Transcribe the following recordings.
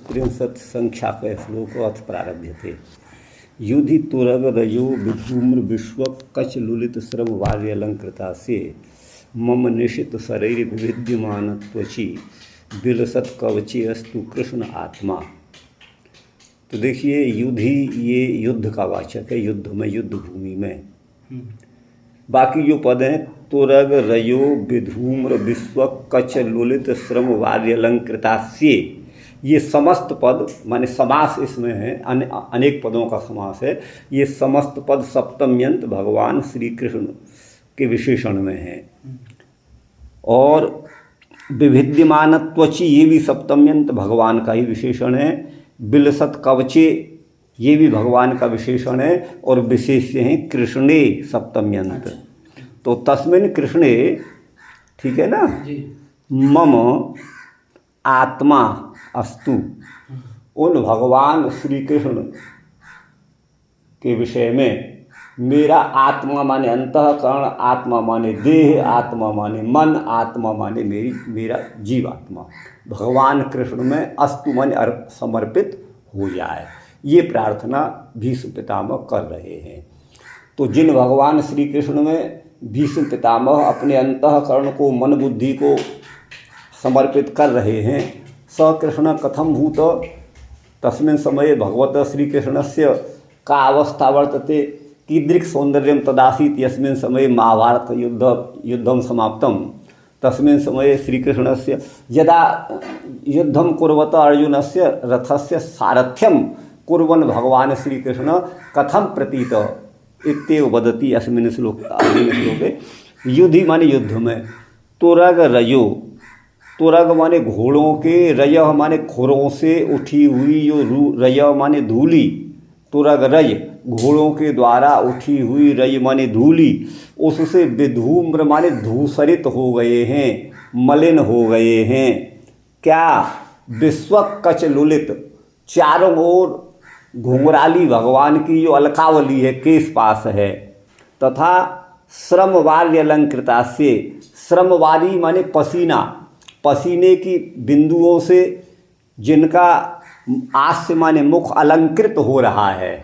चतुस्त्रिंशत् संख्याक श्लोकात् प्रारभ्यते। युधि तुरग रजो विधूम्र विश्व कच लुलित श्रम वार्यलंकृता से मम निशित शरीर विद्यमान त्वची बिलसत कवचे अस्तु कृष्ण आत्मा। तो देखिए युधि ये युद्ध का वाचक है, युद्ध में, युद्ध भूमि में। बाकी जो पद हैं तुरग रयो विधूम्र विश्व कच लुलित श्रम वार्यलंकृतास्य, ये समस्त पद माने समास इसमें है, अनेक पदों का समास है। ये समस्त पद सप्तम्यंत भगवान श्री कृष्ण के विशेषण में है। और विभिद्यमान त्वची ये भी सप्तम्यंत भगवान का ही विशेषण है। बिलसत कवचे ये भी भगवान का विशेषण है और विशेष्य हैं कृष्णे सप्तम्यंत। तो तस्मिन् कृष्णे, ठीक है ना, मम आत्मा अस्तु, उन भगवान श्री कृष्ण के विषय में मेरा आत्मा माने अंतःकरण, आत्मा माने देह, आत्मा माने मन, आत्मा माने मेरा जीवात्मा भगवान कृष्ण में अस्तु माने समर्पित हो जाए। ये प्रार्थना भीष्म पितामह कर रहे हैं। तो जिन भगवान श्री कृष्ण में भीष्म पितामह अपने अंतःकरण को, मन बुद्धि को समर्पित कर रहे हैं, स कृष्ण कथम भूत तस्मिन् समये भगवतः श्रीकृष्णस्य का अवस्था वर्तते, कीदृक् सौंदर्यं तदासीत् यस्मिन् समये महाभारत युद्धं समाप्तं तस्मिन् समये श्रीकृष्णस्य यदा युद्धं कुर्वतः अर्जुनस्य रथस्य सारथ्यं कुर्वन् भगवान श्रीकृष्ण कथं प्रतीत इत्येव वदति अस्मिन् श्लोके। युधि माने युद्ध में, तुरग रयो, तुरग माने घोड़ों के, रय माने खुरों से उठी हुई जो रय माने धूली, तुरग रय घोड़ों के द्वारा उठी हुई, रय माने धूली, उससे विधूम्र माने धूसरित हो गए हैं, मलिन हो गए हैं। क्या? विश्व कच लुलित, चारों ओर घुंघराली भगवान की जो अलकावली है, केश पास है, तथा श्रमवार्य अलंकृता से, श्रमवारी माने पसीना, पसीने की बिंदुओं से जिनका आस्य माने मुख अलंकृत हो रहा है,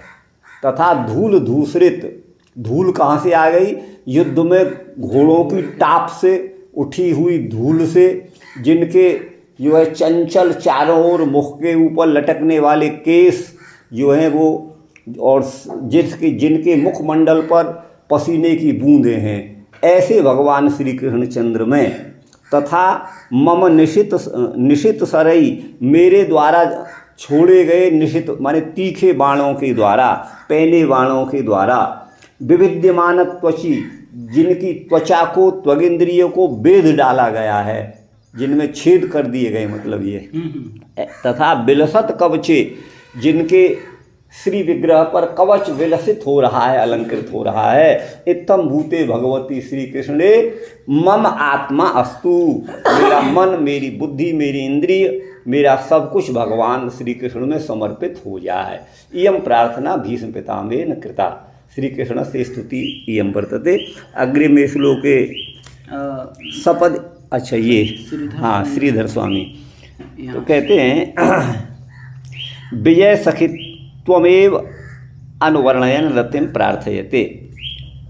तथा धूल धूसरित, धूल कहाँ से आ गई? युद्ध में घोड़ों की टाप से उठी हुई धूल से, जिनके जो है चंचल चारों ओर मुख के ऊपर लटकने वाले केश जो हैं वो, और जिनके मुखमंडल पर पसीने की बूंदें हैं, ऐसे भगवान श्री कृष्णचंद्र में, तथा मम निशित सरई, मेरे द्वारा छोड़े गए, निशित माने तीखे बाणों के द्वारा, पहले बाणों के द्वारा, विविद्यमान त्वची, जिनकी त्वचा को, त्वगिंद्रियों को वेध डाला गया है, जिनमें छेद कर दिए गए, मतलब ये, तथा बिलसत कवचे, जिनके श्री विग्रह पर कवच विलसित हो रहा है, अलंकृत हो रहा है। इत्थम भूते भगवती श्री कृष्णे मम आत्मा अस्तु, मेरा मन, मेरी बुद्धि, मेरी इंद्रिय, मेरा सब कुछ भगवान श्री कृष्ण में समर्पित हो जाए। इयं प्रार्थना भीष्म पितामहेन कृता। श्री कृष्ण से स्तुति इयं वर्तते। अग्रिमे श्लोके सपद, अच्छा ये हाँ श्रीधर स्वामी तो कहते हैं विजय सखित्वमेव अनुवर्णयन रतिम प्रार्थयते।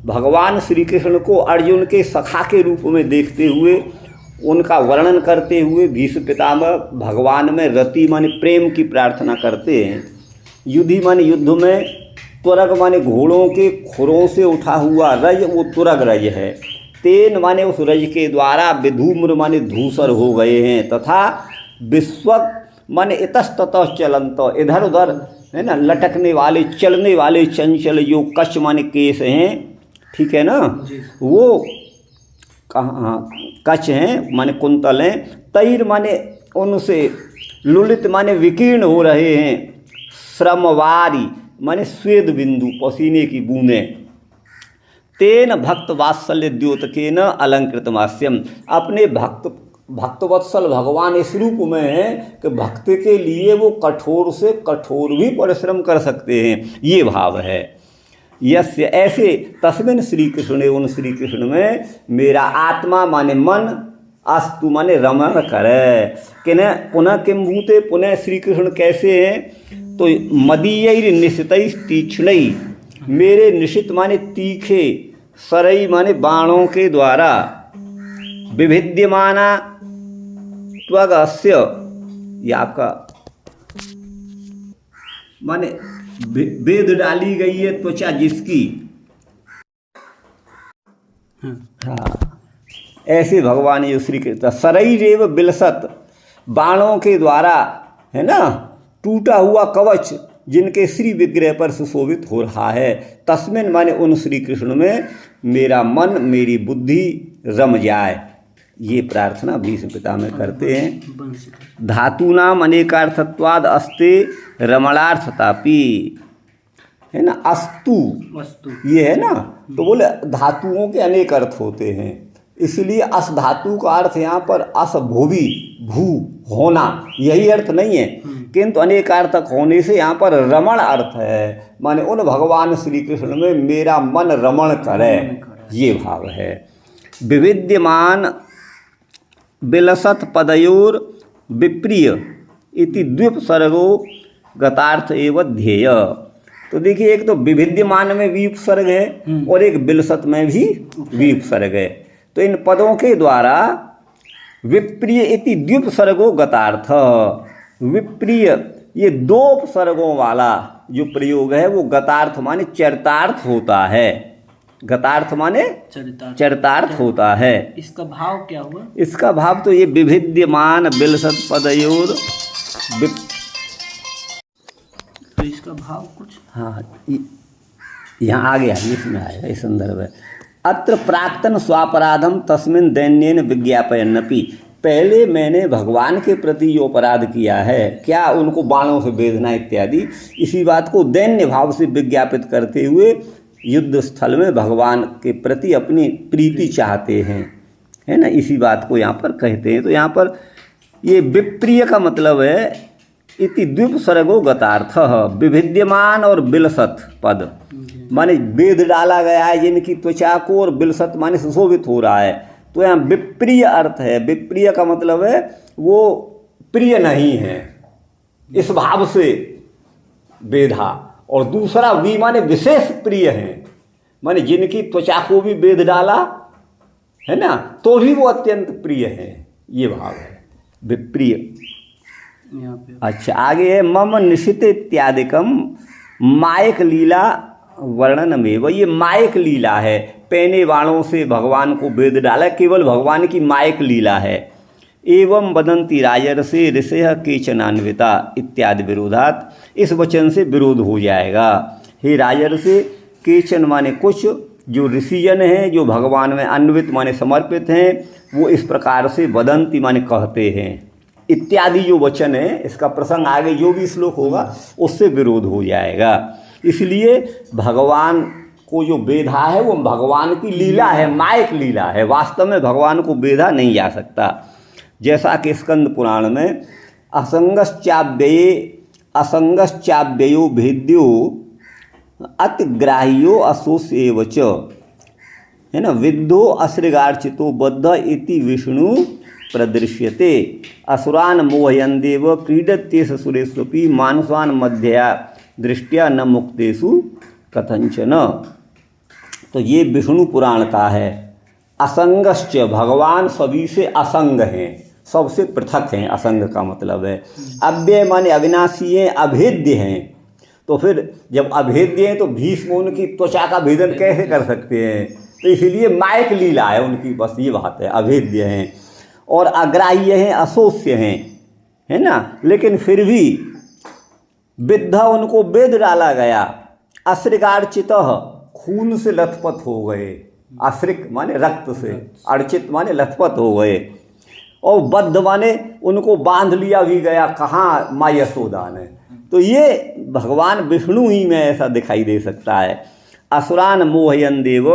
भगवान श्री कृष्ण को अर्जुन के सखा के रूप में देखते हुए, उनका वर्णन करते हुए भीष्म पितामह भगवान में रति माने प्रेम की प्रार्थना करते हैं। युधि माने युद्ध में, तुरग माने घोड़ों के खुरों से उठा हुआ रज, वो तुरग रज है। तेन माने उस रज के द्वारा, विधूम्र माने धूसर हो गए हैं, तथा विश्व माने इतस्ततः चलंत, इधर उधर है ना लटकने वाले, चलने वाले चंचल जो कच माने केश हैं, ठीक है ना, वो कहाँ कच हैं माने कुंतल हैं, तैर माने उनसे, लुलित माने विकीर्ण हो रहे हैं, श्रमवारी माने स्वेद बिंदु, पसीने की बूंदें, तेन भक्त वात्सल्य द्योतकेन अलंकृत मास्यम, अपने भक्तवत्सल भगवान इस रूप में है कि भक्त के लिए वो कठोर से कठोर भी परिश्रम कर सकते हैं, ये भाव है। यस्य, ऐसे तस्मिन् श्री कृष्ण, उन श्री कृष्ण में मेरा आत्मा माने मन अस्तु माने रमण करे। किने पुनः किम भूते, पुनः श्री कृष्ण कैसे हैं, तो मदीय निशितै तीक्ष्णै, मेरे निशित माने तीखे, सरई माने बाणों के द्वारा, विभिद्यमाना त्वगस्य, ये आपका माने वेद डाली गई है त्वचा जिसकी। हाँ, ऐसे भगवान ये श्री कृष्ण शरैरेव बिलसत, बाणों के द्वारा, है ना, टूटा हुआ कवच जिनके श्री विग्रह पर सुशोभित हो रहा है। तस्मिन माने उन श्री कृष्ण में मेरा मन, मेरी बुद्धि रम जाए। ये प्रार्थना भीष्म पितामह करते हैं। धातूनाम अनेकार्थत्वाद अस्ते रमणार्थतापि, है ना, अस्तु ये है ना, तो बोले धातुओं के अनेक अर्थ होते हैं, इसलिए अस धातु का अर्थ यहाँ पर अस भूवि, भू होना, यही अर्थ नहीं है, किंतु अनेकार्थक होने से यहाँ पर रमण अर्थ है, माने उन भगवान श्री कृष्ण में मेरा मन रमण करे, ये भाव है। विविद्यमान बिलसत पदयोर विप्रिय इति द्विपसर्गो गतार्थ एवं ध्येय। तो देखिए, एक तो विविद्यमान में विपसर्ग है और एक बिलसत में भी विपसर्ग है, तो इन पदों के द्वारा विप्रिय इति द्विपसर्गो गतार्थ, विप्रिय ये दो उपसर्गों वाला जो प्रयोग है वो गतार्थ माने चरितार्थ होता है। गतार्थ माने चरितार्थ होता है। इसका भाव क्या हुआ? इसका भाव तो ये विभिद्यमान बिलसत पदयोर तो इसका भाव कुछ, हाँ यहाँ आ गया, इसमें आएगा, इस संदर्भ है। अत्र प्राक्तन स्वापराधम तस्मिन दैन्येन विज्ञापयन्नपि, पहले मैंने भगवान के प्रति जो अपराध किया है, क्या उनको बाणों से बेधना इत्यादि, इसी बात को दैन्य भाव से विज्ञापित करते हुए युद्ध स्थल में भगवान के प्रति अपनी प्रीति चाहते हैं, है ना, इसी बात को यहाँ पर कहते हैं। तो यहाँ पर ये विप्रिय का मतलब है इति द्विपसर्गो गतार्थ, विभिद्यमान और बिलसत पद माने वेद डाला गया है जिनकी त्वचा को, और बिलसत माने सुशोभित हो रहा है, तो यहाँ विप्रिय अर्थ है। विप्रिय का मतलब है वो प्रिय नहीं है, इस भाव से वेधा, और दूसरा वी माने विशेष प्रिय है, माने जिनकी त्वचा को भी वेद डाला है ना, तो भी वो अत्यंत प्रिय है, ये भाव है विप्रिय। अच्छा, आगे है मम निशित इत्यादिकम मायक लीला वर्णन में, वो ये मायक लीला है, पैने वाणों से भगवान को वेद डाला, केवल भगवान की मायक लीला है। एवं वदंती राजर्षि ऋषय केचनान्विता इत्यादि विरोधात, इस वचन से विरोध हो जाएगा। हे राजर्षि, केचन माने कुछ, जो ऋषिजन हैं जो भगवान में अन्वित माने समर्पित हैं, वो इस प्रकार से वदंती माने कहते हैं, इत्यादि जो वचन है, इसका प्रसंग आगे जो भी श्लोक होगा उससे विरोध हो जाएगा। इसलिए भगवान को जो बेधा है वो भगवान की लीला है, मायक लीला है, वास्तव में भगवान को बेधा नहीं जा सकता। जैसा कि स्कंद पुराण में असंगश्चाव्ययो भेद्यो अतिग्राह्यो असोस्येव च, है ना, विद्धो असृगार्चितो बद्ध इति विष्णु प्रदृश्यते, असुरान मोहयन देव क्रीडत्येष सुरेष्वपि मानुषान मध्यया दृष्टिया न मुक्तेषु कथंचन। तो ये विष्णु पुराण का है। असंगश्च, भगवान सभी से असंग हैं, सबसे पृथक हैं, असंग का मतलब है। अव्यय माने अविनाशी हैं, अभेद्य हैं, तो फिर जब अभेद्य हैं तो भीष्म उनकी त्वचा का भेदन कैसे कर सकते हैं, तो इसलिए मायक लीला है उनकी, बस ये बात है, अभेद्य हैं और अग्राह्य हैं, अशोष्य हैं, है ना, लेकिन फिर भी विद्धा उनको वेद डाला गया, अश्रिकार्चित खून से लथपथ हो गए, अश्रिक माने रक्त से, अर्चित माने लथपथ हो गए, और बद्ध माने उनको बांध लिया भी गया, कहाँ, माँ यशोदा ने। तो ये भगवान विष्णु ही में ऐसा दिखाई दे सकता है। असुरान मोहयन देव,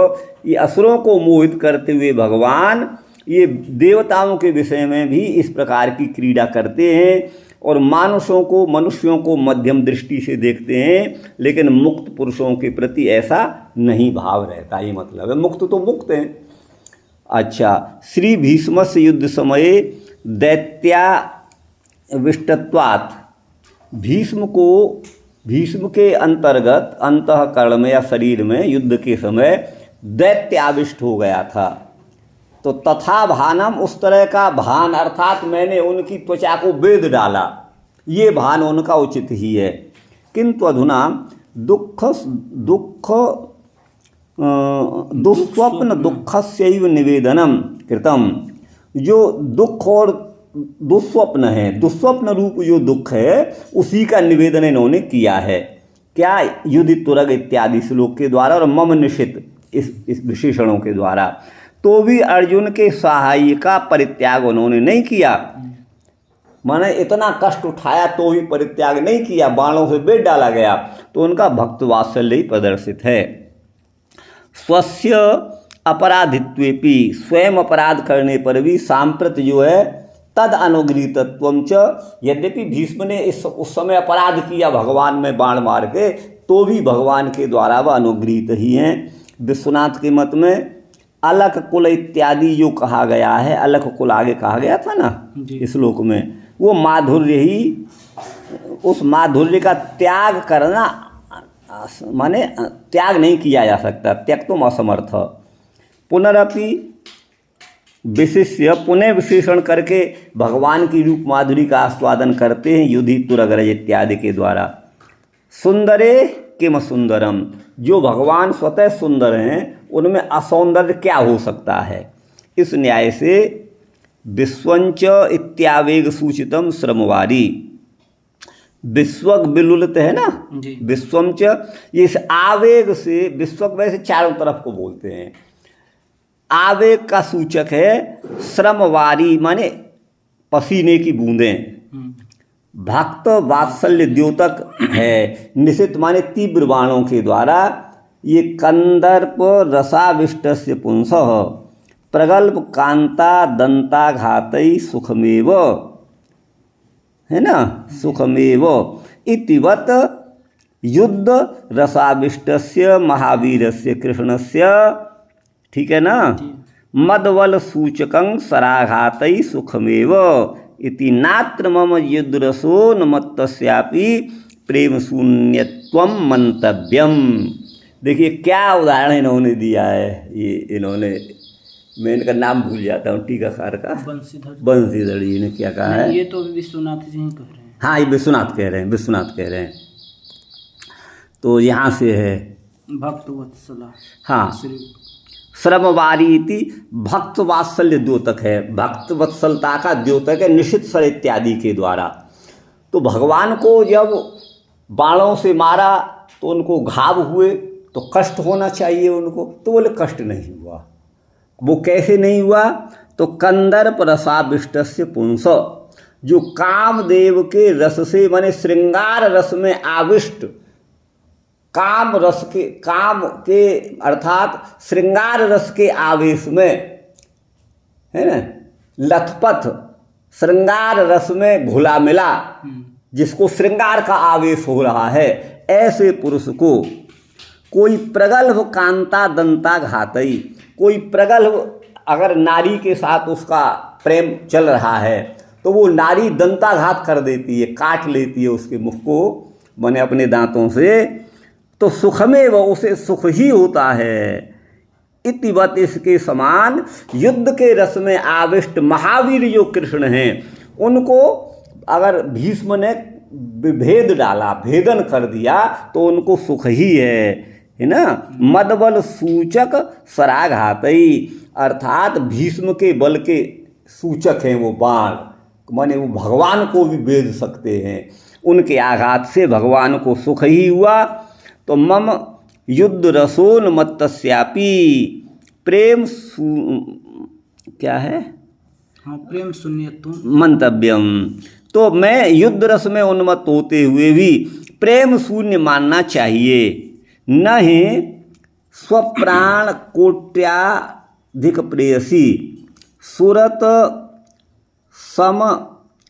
ये असुरों को मोहित करते हुए भगवान ये देवताओं के विषय में भी इस प्रकार की क्रीड़ा करते हैं, और मनुष्यों को मध्यम दृष्टि से देखते हैं, लेकिन मुक्त पुरुषों के प्रति ऐसा नहीं भाव रहता, ये मतलब है। मुक्त तो मुक्त हैं, अच्छा, श्री भीष्मस्य युद्ध समये दैत्याविष्टत्वात्, भीष्म के अंतर्गत अंतःकरण में या शरीर में युद्ध के समय दैत्य आविष्ट हो गया था। तो तथा भानम, उस तरह का भान, अर्थात मैंने उनकी त्वचा को बेध डाला, ये भान उनका उचित ही है। किंतु अधुना दुस्वप्न दुःखस्यैव निवेदनम कृतम, जो दुख और दुस्वप्न है, दुस्वप्न रूप जो दुख है उसी का निवेदन इन्होंने किया है। क्या? युधितुरग इत्यादि श्लोक के द्वारा और मम निशित इस विशेषणों के द्वारा। तो भी अर्जुन के सहाय का परित्याग उन्होंने नहीं किया, माने इतना कष्ट उठाया तो भी परित्याग नहीं किया, बाणों से बेध डाला गया। तो उनका भक्त वात्सल्य ही प्रदर्शित है। स्वस्य अपराधित्वेपि, स्वयं अपराध करने पर भी सांप्रत जो है तद अनुगृहीतत्वम च, यद्यपि भीष्म ने उस समय अपराध किया भगवान में बाण मार के, तो भी भगवान के द्वारा वह अनुगृहीत ही हैं। विश्वनाथ के मत में अलख कुल इत्यादि जो कहा गया है, अलख कुल आगे कहा गया था ना इस श्लोक में, वो माधुर्य ही, उस माधुर्य का त्याग करना, माने त्याग नहीं किया जा सकता, त्यक्तुम असमर्थ। पुनरपि विशिष्य, पुनः विशेषण करके भगवान की रूप माधुरी का आस्वादन करते हैं युधितुरगरज इत्यादि के द्वारा। सुंदरे किम सुंदरम, जो भगवान स्वतः सुंदर हैं उनमें असौंदर्य क्या हो सकता है। इस न्याय से विश्वंच इत्यावेग सूचितम श्रमवारी, विश्वक विलुलित है ना, विश्वंच, इस आवेग से, विश्वक वैसे चारों तरफ को बोलते हैं, आवेग का सूचक है श्रमवारी, माने पसीने की बूंदें। भक्त वात्सल्य द्योतक है, निशित माने तीव्र बाणों के द्वारा। ये कंदर्प रसाविष्टस्य पुंसः प्रगल्भ कांता दंताघातई सुखमेव, है ना, सुखमेव इतिवत युद्ध रसाविष्टस्य महावीरस्य कृष्णस्य, ठीक है ना, मदवल सूचकं सराघातई सुखमेव इति नात्र मम युद्धरसो न मत्तस्यापि प्रेम शून्यत्वम मंतव्यम। देखिए क्या उदाहरण इन्होंने दिया है। ये इन्होंने, मैं इनका नाम भूल जाता हूँ, टीकाकार का, बंसीधर जी ने क्या कहा है। ये तो विश्वनाथ जी कह रहे हैं। हाँ, ये विश्वनाथ कह रहे हैं, विश्वनाथ कह रहे हैं। तो यहाँ से है भक्त वत्सला, हाँ, श्रमवारी इति भक्त वात्सल्य द्योतक है, भक्त वत्सलता का द्योतक है निशित स्वर इत्यादि के द्वारा। तो भगवान को जब बाणों से मारा तो उनको घाव हुए, तो कष्ट होना चाहिए उनको, तो बोले कष्ट नहीं हुआ। वो कैसे नहीं हुआ? तो कंदर्प रसाविष्टस्य पुंस, जो कामदेव के रस से, माने श्रृंगार रस में आविष्ट, काम रस के, काम के अर्थात श्रृंगार रस के आवेश में, है ना, लथपथ श्रृंगार रस में घुला मिला, जिसको श्रृंगार का आवेश हो रहा है, ऐसे पुरुष को कोई प्रगल्भ कांता दंता घातई, कोई प्रगल्भ अगर नारी के साथ उसका प्रेम चल रहा है तो वो नारी दंताघात कर देती है, काट लेती है उसके मुख को, माने अपने दांतों से, तो सुखमें वो उसे सुख ही होता है। इतिवत, इसके समान युद्ध के रस में आविष्ट महावीर जो कृष्ण हैं, उनको अगर भीष्म ने भेद डाला, भेदन कर दिया, तो उनको सुख ही है ना। मदबल सूचक सराघातई, अर्थात भीष्म के बल के सूचक हैं वो बाण, माने वो भगवान को भी भेद सकते हैं। उनके आघात से भगवान को सुख ही हुआ। तो मम युद्ध रसोन मत्तस्यापि प्रेम क्या है, हाँ, प्रेम शून्यत्वम मंतव्यम। तो मैं युद्ध रस में उन्मत्त होते हुए भी प्रेम शून्य मानना चाहिए। न ही स्वप्राण कोट्याधिक प्रेयसी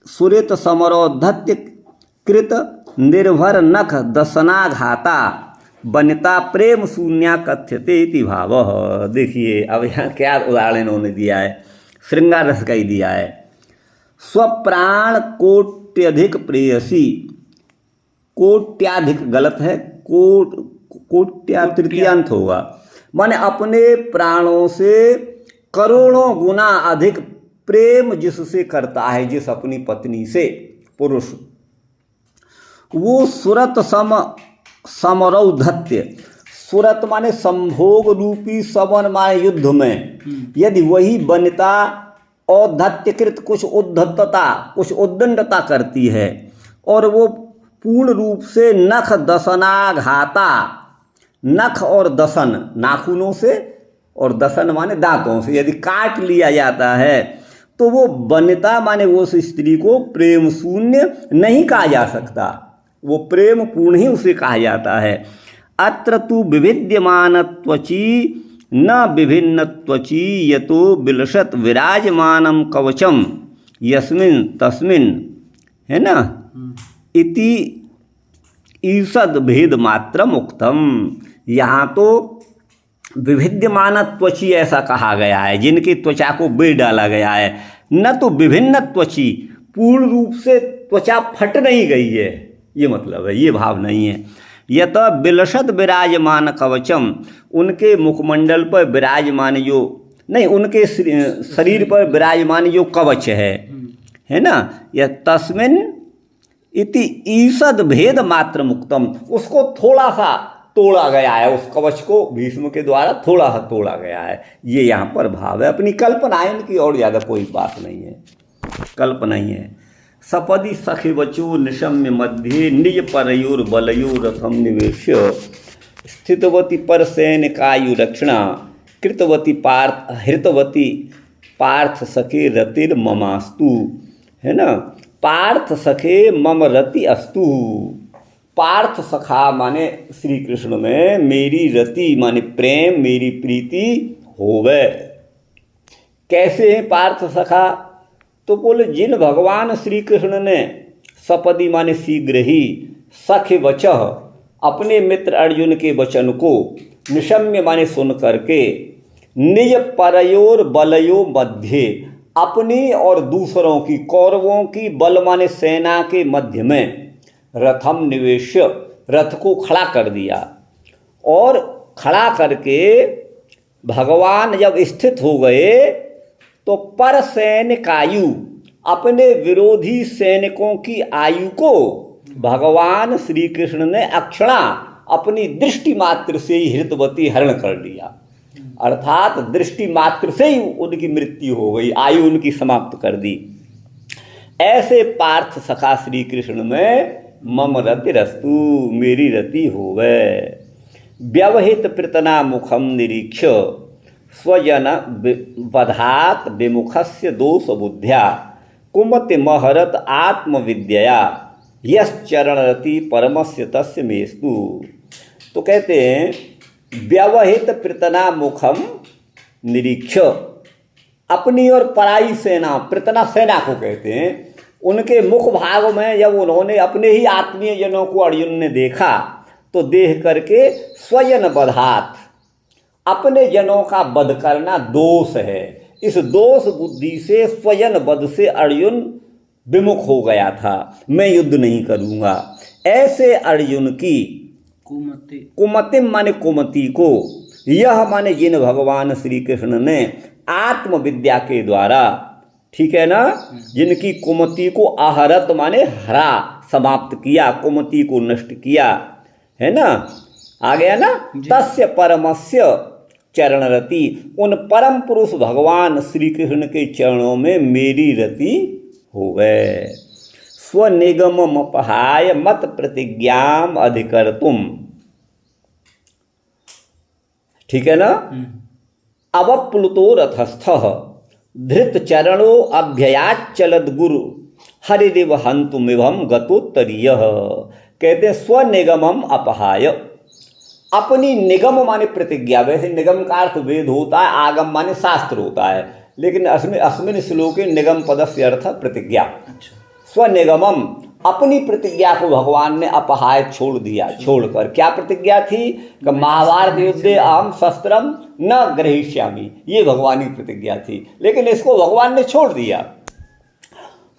सुरित समरोधत्य कृत निर्भर नख दसनाघाता वनिता प्रेम शून्या कथ्यते इति भावः। देखिए अब यहाँ क्या उदाहरण इन्होंने दिया है, श्रृंगार रस का ही दिया है। स्वप्राण कोट्यधिक प्रेयसी, कोट्याधिक गलत है, कोट्या तृतीयांत होगा, माने अपने प्राणों से करोड़ों गुना अधिक प्रेम जिससे करता है, जिस अपनी पत्नी से पुरुष, वो सुरत समरौधत्य, सुरत माने संभोग रूपी समन माने युद्ध में, यदि वही वनिता औद्धत्यकृत कुछ उद्धतता कुछ उद्दंडता करती है और वो पूर्ण रूप से नख दशनाघाता, नख और दशन नाखूनों से और दशन माने दांतों से यदि काट लिया जाता है तो वो वनिता माने उस स्त्री को प्रेम शून्य नहीं कहा जा सकता, वो प्रेम पूर्ण ही उसे कहा जाता है। अत्र तु विभिद्यमानत्वची न विभिन्नत्वची यतो विलसत विराजमानम कवचम यस्मिन् तस्मिन्, है ना, इति ईषद भेद मात्र मुक्तम। यहाँ तो विभिद्यमान त्वची ऐसा कहा गया है, जिनकी त्वचा को बेड़ डाला गया है, न तो विभिन्न त्वची, पूर्ण रूप से त्वचा फट नहीं गई है, ये मतलब है, ये भाव नहीं है। यत विलसत विराजमान कवचम, उनके मुखमंडल पर विराजमान जो नहीं, उनके शरीर पर विराजमान जो कवच है ना, यह तस्मिन इति ईषद भेद मात्र मुक्तम, उसको थोड़ा सा तोड़ा गया है, उस कवच को भीष्म के द्वारा थोड़ा सा तोड़ा गया है, ये यहाँ पर भाव है। अपनी कल्पना है इनकी, और ज़्यादा कोई बात नहीं है, कल्पना ही है। सपदि सखि वचो निशम्य मध्ये निज परयोर बलयोर रथम निवेश्य स्थितवती पर सैनिकायु रक्षणा कृतवती पार्थ हृतवती पार्थ सखे रतिर ममास्तु, है ना, पार्थ सखे मम रति अस्तु। पार्थ सखा माने श्री कृष्ण में मेरी रति माने प्रेम, मेरी प्रीति होवे। कैसे है पार्थ सखा? तो बोले जिन भगवान श्री कृष्ण ने सपदी माने शीघ्र ही, सख्य वचः अपने मित्र अर्जुन के वचन को, निशम्य माने सुन करके, निज परयोर बलयो मध्य अपनी और दूसरों की, कौरवों की बल माने सेना के मध्य में, रथम निवेश्य रथ को खड़ा कर दिया, और खड़ा करके भगवान जब स्थित हो गए तो पर सैनिकायु अपने विरोधी सैनिकों की आयु को भगवान श्री कृष्ण ने अक्षणा अपनी दृष्टि मात्र से ही हृतवती हरण कर लिया, अर्थात दृष्टि मात्र से ही उनकी मृत्यु हो गई, आयु उनकी समाप्त कर दी। ऐसे पार्थ सखा श्री कृष्ण में मम रतिरस्तु मेरी रति होवे। व्यवहित प्रतना मुखम निरीक्ष स्वजन वधात विमुखस्य दोष बुद्ध्या कुमति महरत आत्मविद्या यश्चरणरति परमस्य तस्य मेस्तु। तो कहते हैं व्यवहित प्रतना मुखम निरीक्ष, अपनी और पराई सेना, प्रतना सेना को कहते हैं, उनके मुख भाग में जब उन्होंने अपने ही आत्मीय जनों को अर्जुन ने देखा तो देख करके स्वजन वधात, अपने जनों का वध करना दोष है, इस दोष बुद्धि से स्वजन वध से अर्जुन विमुख हो गया था, मैं युद्ध नहीं करूँगा। ऐसे अर्जुन की कुमति माने कुमति को, यह माने जिन भगवान श्री कृष्ण ने आत्मविद्या के द्वारा, ठीक है ना, जिनकी कुमति को आहरत माने हरा, समाप्त किया, कुमति को नष्ट किया, है ना, आ गया ना, तस्य परमस्य चरणरति, उन परम पुरुष भगवान श्री कृष्ण के चरणों में मेरी रति होवे। स्वनिगम अपहाय मत प्रतिज्ञाम अधिकर्तुम, ठीक है ना, अवप्लुतो रथस्थः धृत चरणो अभ्ययाचलद गुरु हरिदेव हंतुमिभम गतोत्तरीय। कहते स्वनिगमम अपहाय, अपनी निगम माने प्रतिज्ञा, वैसे निगम का अर्थ वेद होता है, आगम माने शास्त्र होता है, लेकिन अस्मिन श्लोके निगम पदस्य अर्थ प्रतिज्ञा। स्वनिगमम अपनी प्रतिज्ञा को भगवान ने अपहाय छोड़ दिया। छोड़कर क्या प्रतिज्ञा थी कि महाभारत युद्धे अहम शस्त्रम न ग्रहीष्यामि, ये भगवान की प्रतिज्ञा थी, लेकिन इसको भगवान ने छोड़ दिया।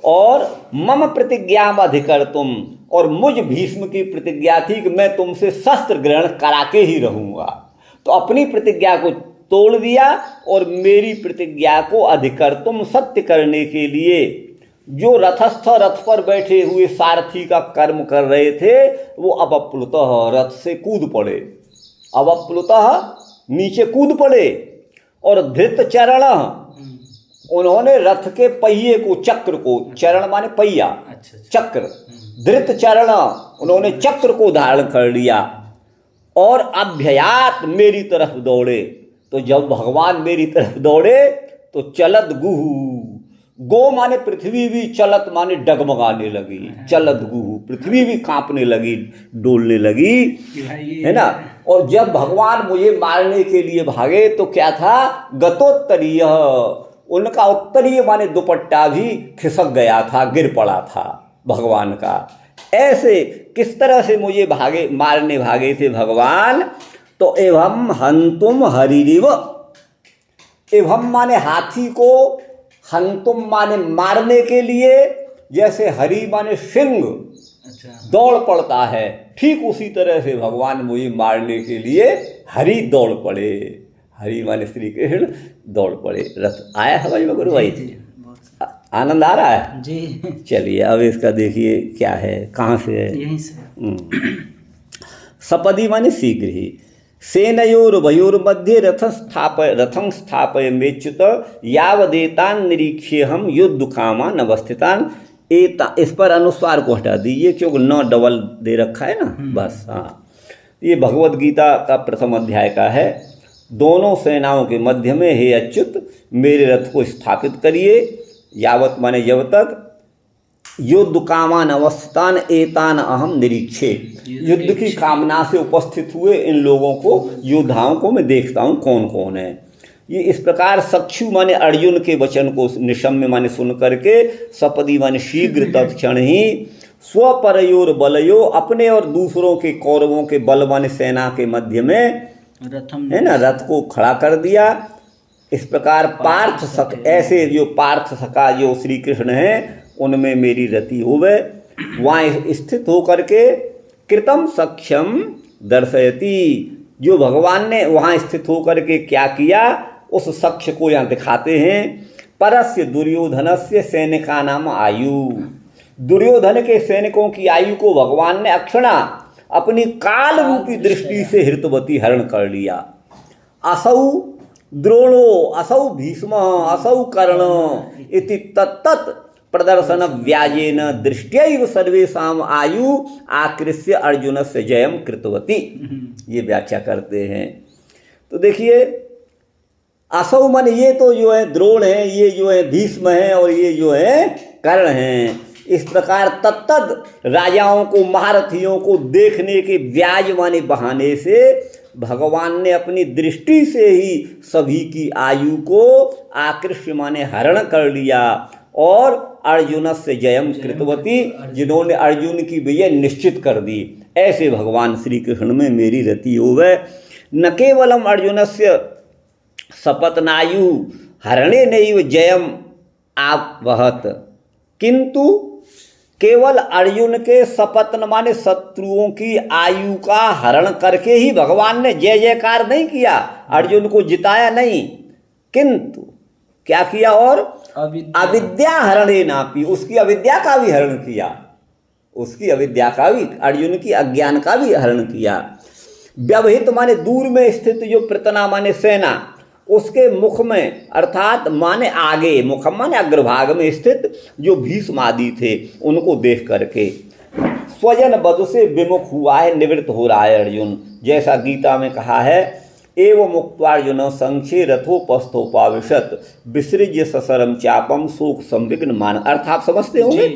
और मम प्रतिज्ञाम अधिकर्तुम, और मुझ भीष्म की प्रतिज्ञा थी कि मैं तुमसे शस्त्र ग्रहण करा के ही रहूँगा। तो अपनी प्रतिज्ञा को तोड़ दिया और मेरी प्रतिज्ञा को अधिकर्तुम सत्य करने के लिए जो रथस्थ रथ पर बैठे हुए सारथी का कर्म कर रहे थे वो अवप्लुतः रथ से कूद पड़े, अवप्लुतः नीचे कूद पड़े। और धृतचरण, उन्होंने रथ के पहिए को, चक्र को, चरण माने पहिया, चक्र, धृतचरण, उन्होंने चक्र को धारण कर लिया और अभ्ययात मेरी तरफ दौड़े। तो जब भगवान मेरी तरफ दौड़े तो चलत गुहु, गो माने पृथ्वी भी, चलत माने डगमगाने लगी, चलत गुहु, पृथ्वी भी कांपने लगी, डोलने लगी, है ना। और जब भगवान मुझे मारने के लिए भागे तो क्या था, गतोत्तरीय, उनका उत्तरीय माने दुपट्टा भी खिसक गया था, गिर पड़ा था भगवान का। ऐसे किस तरह से मुझे भागे, मारने भागे थे भगवान। तो एवं हंतुम हरिरिव, एवं माने हाथी को, हंतुम माने मारने के लिए, जैसे हरि माने सिंह दौड़ पड़ता है, ठीक उसी तरह से भगवान मुझे मारने के लिए हरि दौड़ पड़े। हरि माने श्री कृष्ण दौड़ पड़े। रथ आया समझ में गुरु भाई? आनंद आ रहा है जी। चलिए अब इसका देखिए क्या है, कहाँ से है। यहीं से। सपदी माने शीघ्र ही। सेनयोर्भयोर्मध्ये रथं स्थापय मेच्युत यावदेतान निरीक्ष्य हम युद्ध कामान अवस्थितान। इस पर अनुस्वार को हटा दीजिए क्योंकि न डबल दे रखा है ना, बस। हाँ, ये भगवद गीता का प्रथम अध्याय का है। दोनों सेनाओं के मध्य में हे अच्युत मेरे रथ को स्थापित करिए, यावत माने जब तक, युद्ध कामान अवस्थान एतान अहम निरीक्षे, युद्ध की कामना से उपस्थित हुए इन लोगों को, योद्धाओं को मैं देखता हूँ कौन कौन है। ये इस प्रकार सक्षु माने अर्जुन के वचन को निशम्य माने सुन करके, सपदी माने शीघ्र तत्क्षण ही, स्वपरयोर बलयो, अपने और दूसरों के कौरवों के बल माने सेना के मध्य में, है ना, रथ को खड़ा कर दिया। इस प्रकार पार्थ सख, ऐसे जो पार्थ सखा जो श्री कृष्ण हैं उनमें मेरी रति होवे, वहाँ स्थित होकर के कृतम सक्षम दर्शयति, जो भगवान ने वहाँ स्थित होकर के क्या किया उस सक्ष को यहाँ दिखाते हैं। परस्य दुर्योधनस्य सैनिका नाम आयु, दुर्योधन के सैनिकों की आयु को भगवान ने अक्षणा अपनी काल रूपी दृष्टि से हृतवती हरण कर लिया। असौ द्रोणो, असौ भीष्म, असौ कर्ण इति तत्तत् प्रदर्शन व्याजेन दृष्ट्यैव सर्वेषां आयु आकृष्य अर्जुन से जयम कृतवती, ये व्याख्या करते हैं। तो देखिए असौ मन, ये तो जो है द्रोण है, ये जो है भीष्म है और ये जो है कर्ण हैं। इस प्रकार तत्तद राजाओं को, महारथियों को देखने के व्याज माने बहाने से भगवान ने अपनी दृष्टि से ही सभी की आयु को आकृष्य माने हरण कर लिया और अर्जुन से जयम कृतवती, जिन्होंने अर्जुन की विजय निश्चित कर दी। ऐसे भगवान श्री कृष्ण में मेरी रति होवे। न केवलम अर्जुनस्य सपत्नायु हरणे नैव जयम आवहत, किंतु केवल अर्जुन के सपत्न माने शत्रुओं की आयु का हरण करके ही भगवान ने जय जयकार नहीं किया, अर्जुन को जिताया नहीं, किंतु क्या किया, और अविद्या हरणे नापी, उसकी अविद्या का भी हरण किया, उसकी अविद्या का भी, अर्जुन की अज्ञान का भी हरण किया। व्यवहित माने दूर में स्थित जो प्रतना माने सेना, उसके मुख में अर्थात माने आगे, मुख माने अग्रभाग में स्थित जो भीष्म आदि थे उनको देख करके स्वजन वध से विमुख हुआ है, निवृत्त हो रहा है अर्जुन। जैसा गीता में कहा है, एवं मुक्तार्जुन संख्ये रथोपस्थोपाविशत विसृज्य ससरम चापम शोक संविघ्न मान। अर्थ आप समझते होंगे।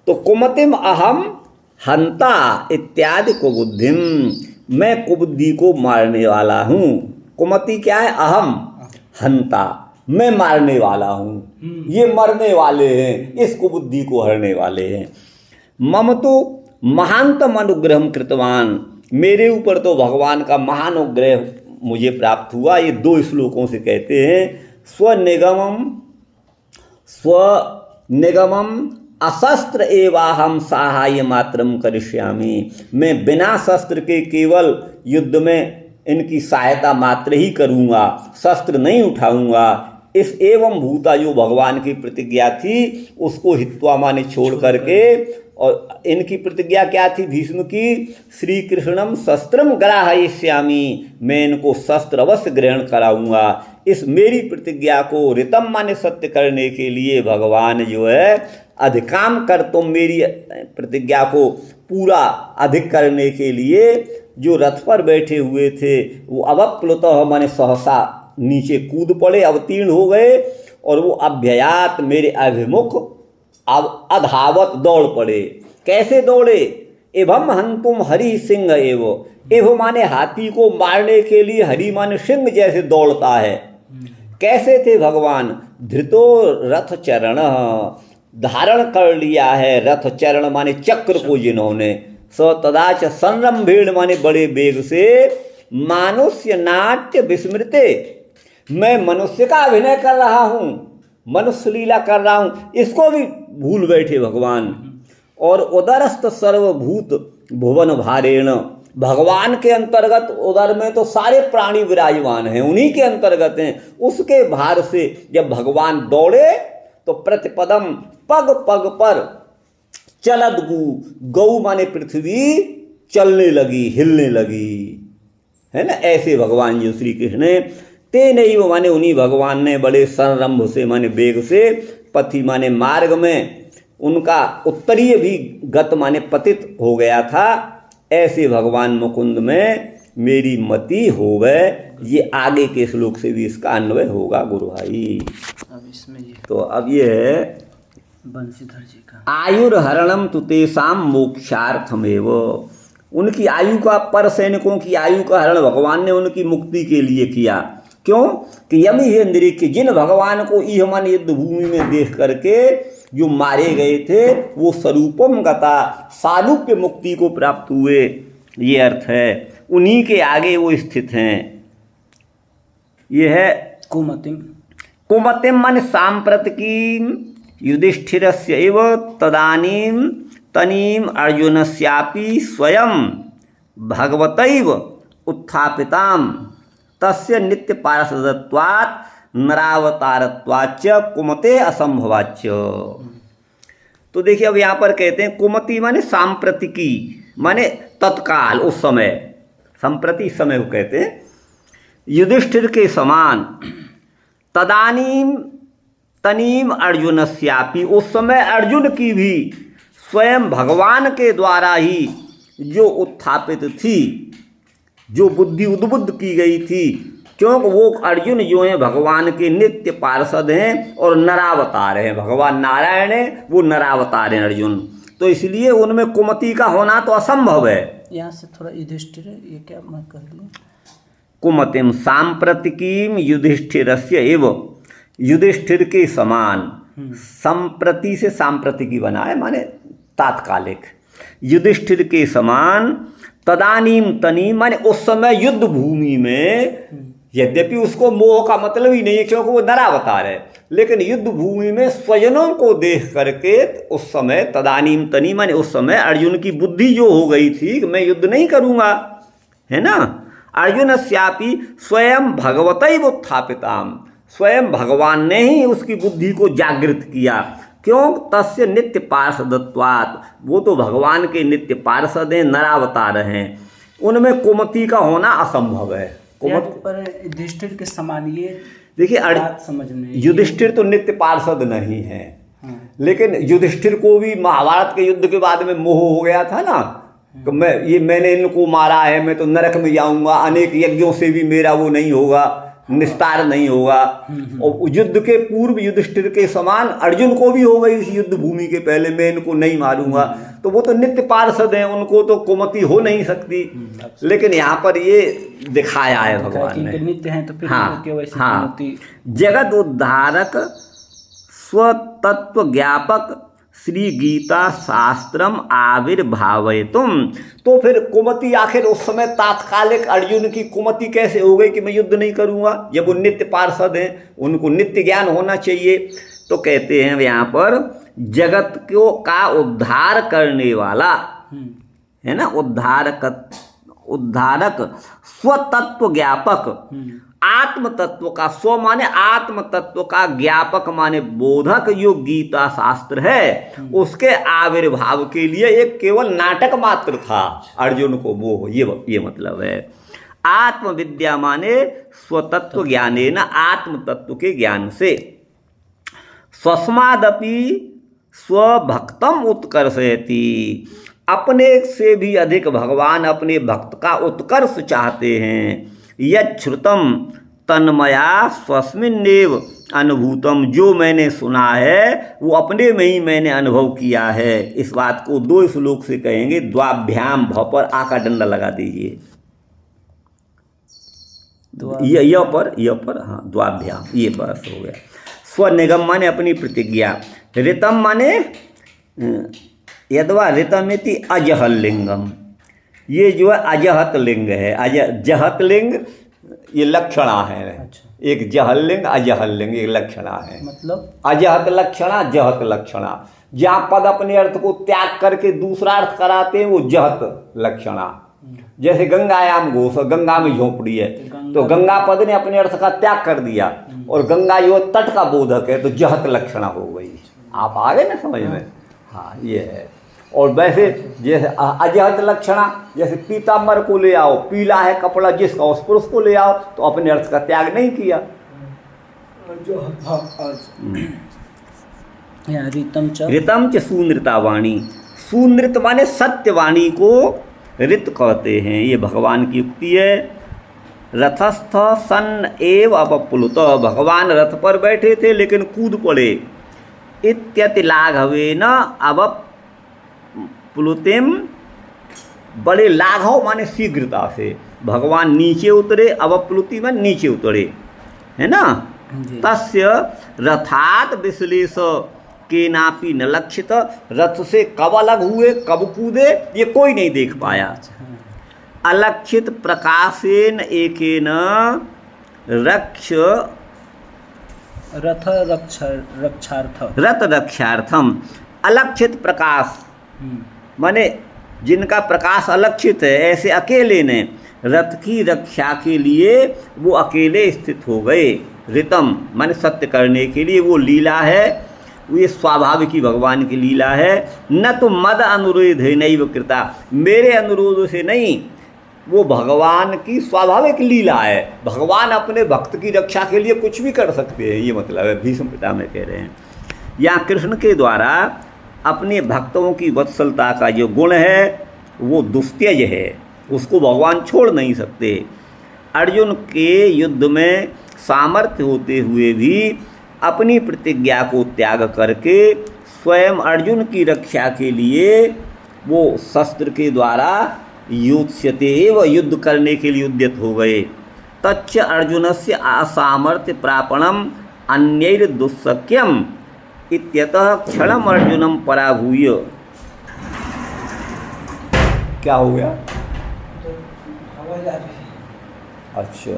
तो कुमतिम अहम हंता इत्यादि कुबुद्धिम, मैं कुबुद्धि को मारने वाला हूँ। कुमति क्या है, अहम हंता, मैं मारने वाला हूँ, ये मरने वाले हैं, इस कुबुद्धि को हरने वाले हैं। मम तो महानतम अनुग्रह कृतवान, मेरे ऊपर तो भगवान का महान अनुग्रह मुझे प्राप्त हुआ। ये 2 श्लोकों से कहते हैं। स्वनिगमम अशस्त्र एवाहम साहाय्य मात्रम करिष्यामि, मैं बिना शस्त्र के केवल युद्ध में इनकी सहायता मात्र ही करूँगा, शस्त्र नहीं उठाऊँगा। इस एवं भूता जो भगवान की प्रतिज्ञा थी उसको हित्वा माने छोड़ करके, और इनकी प्रतिज्ञा क्या थी भीष्म की, श्री कृष्णम शस्त्रम ग्राहयिष्यामि, मैं इनको शस्त्र अवश्य ग्रहण कराऊंगा। इस मेरी प्रतिज्ञा को ऋतम माने सत्य करने के लिए भगवान जो है अधिकाम कर, तुम मेरी प्रतिज्ञा को पूरा अधिक करने के लिए जो रथ पर बैठे हुए थे वो अवप्लुतः माने सहसा नीचे कूद पड़े, अवतीर्ण हो गए, और वो अभ्ययात मेरे अभिमुख अब अधावत दौड़ पड़े। कैसे दौड़े, एवं हंतुम हरि सिंह एव माने हाथी को मारने के लिए हरि माने सिंह जैसे दौड़ता है। कैसे थे भगवान, धृतो रथ चरण, धारण कर लिया है रथ चरण माने चक्र को जिन्होंने, स तदाच संरंभेण माने बड़े वेग से, मानुष्य नाट्य विस्मृते, मैं मनुष्य का अभिनय कर रहा हूँ, मनुष्य लीला कर रहा हूँ, इसको भी भूल बैठे भगवान। और उदरस्थ सर्वभूत भुवन भारेण, भगवान के अंतर्गत उदर में तो सारे प्राणी विराजमान हैं, उन्हीं के अंतर्गत हैं। उसके भार से जब भगवान दौड़े तो प्रतिपदम पग पग पर चलद गौ माने पृथ्वी चलने लगी, हिलने लगी, है ना। ऐसे भगवान जो श्री कृष्ण ते नहीं वो माने उन्हीं भगवान ने बड़े संरंभ से माने वेग से, पथि माने मार्ग में, उनका उत्तरीय भी गत माने पतित हो गया था। ऐसे भगवान मुकुंद में मेरी मति होवे। ये आगे के श्लोक से भी इसका अन्वय होगा गुरु भाई। अब इसमें ये तो अब ये है बंशीधर जी का आयुर्हरणम तुतेषाम मोक्षार्थमेव, उनकी आयु का, पर सैनिकों की आयु का हरण भगवान ने उनकी मुक्ति के लिए किया। क्यों कि यमी है निरीक्ष, जिन भगवान को इहमन युद्ध भूमि में देख करके जो मारे गए थे वो स्वरूपम गता, सारूप्य मुक्ति को प्राप्त हुए, ये अर्थ है। उन्हीं के आगे वो स्थित हैं। ये है कुमतिम, कुमतिम मन सांप्रतिकीम युधिष्ठिरस्य एव तदानीम तनीम अर्जुनस्यापि स्वयं भगवतैव उत्थापिताम तस्य नित्य पार्षदत्वात् नरावतारत्वाच्च कुमते असंभवाच्च। तो देखिए अब यहाँ पर कहते हैं कुमति माने सांप्रतिकी, माने तत्काल, उस समय, संप्रति समय को कहते हैं। युधिष्ठिर के समान, तदानीम तनीम अर्जुनस्यापि, उस समय अर्जुन की भी स्वयं भगवान के द्वारा ही जो उत्थापित थी, जो बुद्धि उद्बुद्ध की गई थी, क्योंकि वो अर्जुन जो हैं भगवान के नित्य पार्षद हैं और नरावतार हैं। भगवान नारायण हैं, वो नरावतार हैं अर्जुन, तो इसलिए उनमें कुमति का होना तो असंभव है। यहाँ से थोड़ा युधिष्ठिर है, ये क्या मैं कह दूँ, कुमतिम सांप्रतिकीम युधिष्ठिरस्य एव, युधिष्ठिर के समान, संप्रति से सांप्रतिकी बना है माने तात्कालिक, युधिष्ठिर के समान, तदानीम तनीम माने उस समय युद्ध भूमि में, यद्यपि उसको मोह का मतलब ही नहीं है क्योंकि वो नरावतार है, लेकिन युद्ध भूमि में स्वजनों को देख करके उस समय, तदानीम तनीम माने उस समय अर्जुन की बुद्धि जो हो गई थी कि मैं युद्ध नहीं करूँगा, है ना। अर्जुनस्यापि स्वयं भगवतैव उत्थापिताम, स्वयं भगवान ने ही उसकी बुद्धि को जागृत किया। क्यों, तस्य नित्य पार्षदत्वात्, वो तो भगवान के नित्य पार्षद हैं, नरावतार हैं, उनमें कुमति का होना असंभव है। पर युधिष्ठिर के समान, ये देखिए समझ में, युधिष्ठिर तो नित्य पार्षद नहीं है, लेकिन युधिष्ठिर को भी महाभारत के युद्ध के बाद में मोह हो गया था ना, तो मैंने इनको मारा है, मैं तो नरक में जाऊंगा, अनेक यज्ञों से भी मेरा वो नहीं होगा, निस्तार नहीं होगा। और युद्ध के पूर्व युधिष्ठिर के समान अर्जुन को भी हो गई इस युद्ध भूमि के पहले, मैं इनको नहीं मारूंगा, तो वो तो नित्य पार्षद हैं, उनको तो कुमति हो नहीं सकती। लेकिन यहाँ पर ये दिखाया है भगवान ने, नित्य हैं तो फिर हाँ, जगत उद्धारक स्वतत्व ज्ञापक श्री गीता शास्त्रम आविर्भावयतुम। तो फिर कुमति आखिर उस समय तात्कालिक अर्जुन की कुमति कैसे हो गई कि मैं युद्ध नहीं करूँगा, जब वो नित्य पार्षद हैं, उनको नित्य ज्ञान होना चाहिए। तो कहते हैं यहाँ पर जगत को का उद्धार करने वाला है ना, उद्धारक स्वतत्व ज्ञापक, आत्म तत्व का, स्व माने आत्म तत्व का, ज्ञापक माने बोधक जो गीता शास्त्र है, उसके आविर्भाव के लिए एक केवल नाटक मात्र था अर्जुन को, वो ये मतलब है। आत्मविद्या माने स्वतत्व ज्ञाने न, आत्म तत्व के ज्ञान से। स्वस्मादपि स्वभक्तम उत्कर्षयति, अपने से भी अधिक भगवान अपने भक्त का उत्कर्ष चाहते हैं। यच्छ्रुतम तन्मया स्वस्मिन्नेव अनुभूतम, जो मैंने सुना है वो अपने में ही मैंने अनुभव किया है। इस बात को 2 श्लोक से कहेंगे। द्वाभ्याम भ पर आ का डंडा लगा दीजिए, य पर हाँ, द्वाभ्याम, ये बस हो गया। स्वनिगम माने अपनी प्रतिज्ञा, ऋतम माने यद्वा ऋतमिति अजहत लिंगम, ये जो है अजहत लिंग है। जहत लिंग ये लक्षणा है। अच्छा। एक जहल लिंग अजहल लिंग, ये लक्षणा है। मतलब अजहत लक्षणा जहत लक्षणा, जहाँ पद अपने अर्थ को त्याग करके दूसरा अर्थ कराते हैं वो जहत लक्षणा। जैसे गंगायाम घोष, गंगा में झोंपड़ी है, तो गंगा पद ने अपने अर्थ का त्याग कर दिया और गंगा जो तट का बोधक है, तो जहत लक्षणा हो गई। आप आ गए ना समझ में? हाँ, ये है। और वैसे जैसे अजहत लक्षणा, जैसे पीताम्बर को ले आओ, पीला है कपड़ा जिसका, उस पुरुष को ले आओ, तो अपने अर्थ का त्याग नहीं किया। ऋतम च सुनृतावाणी, सुनृत माने सत्यवाणी को ऋत कहते हैं। ये भगवान की युक्ति है। रथस्थ सन एव अपप्लुत, भगवान रथ पर बैठे थे लेकिन कूद पड़े। इत्यति लाघवेन अवप्लुतिम, बड़े लाघव माने शीघ्रता से भगवान नीचे उतरे, अवप्लुति में नीचे उतरे, है ना। तस्य रथात विश्लेष केनापि न लक्षित, रथ से कब अलग हुए कब कूदे ये कोई नहीं देख पाया। अलक्षित प्रकाशेन एकेन रक्ष रथ रक्षार्थम, अलक्षित प्रकाश माने जिनका प्रकाश अलक्षित है, ऐसे अकेले ने रथ की रक्षा के लिए वो अकेले स्थित हो गए। ऋतम माने सत्य करने के लिए, वो लीला है, ये स्वाभाविक ही भगवान की लीला है। न तो मद अनुरोध है नैव कृता, मेरे अनुरोध से नहीं, वो भगवान की स्वाभाविक लीला है। भगवान अपने भक्त की रक्षा के लिए कुछ भी कर सकते हैं, ये मतलब है। भीष्म पितामह कह रहे हैं यहाँ कृष्ण के द्वारा अपने भक्तों की वत्सलता का जो गुण है वो दुस्त्यज है, उसको भगवान छोड़ नहीं सकते। अर्जुन के युद्ध में सामर्थ्य होते हुए भी अपनी प्रतिज्ञा को त्याग करके स्वयं अर्जुन की रक्षा के लिए वो शस्त्र के द्वारा युत्स्यते एव, युद्ध करने के लिए उद्यत हो गए। तच्च अर्जुनस्य असामर्थ्य प्रापणम अन्यैर दुस्सख्यम इत्यतः क्षणम अर्जुनम पराभूय। क्या हो गया? अच्छा,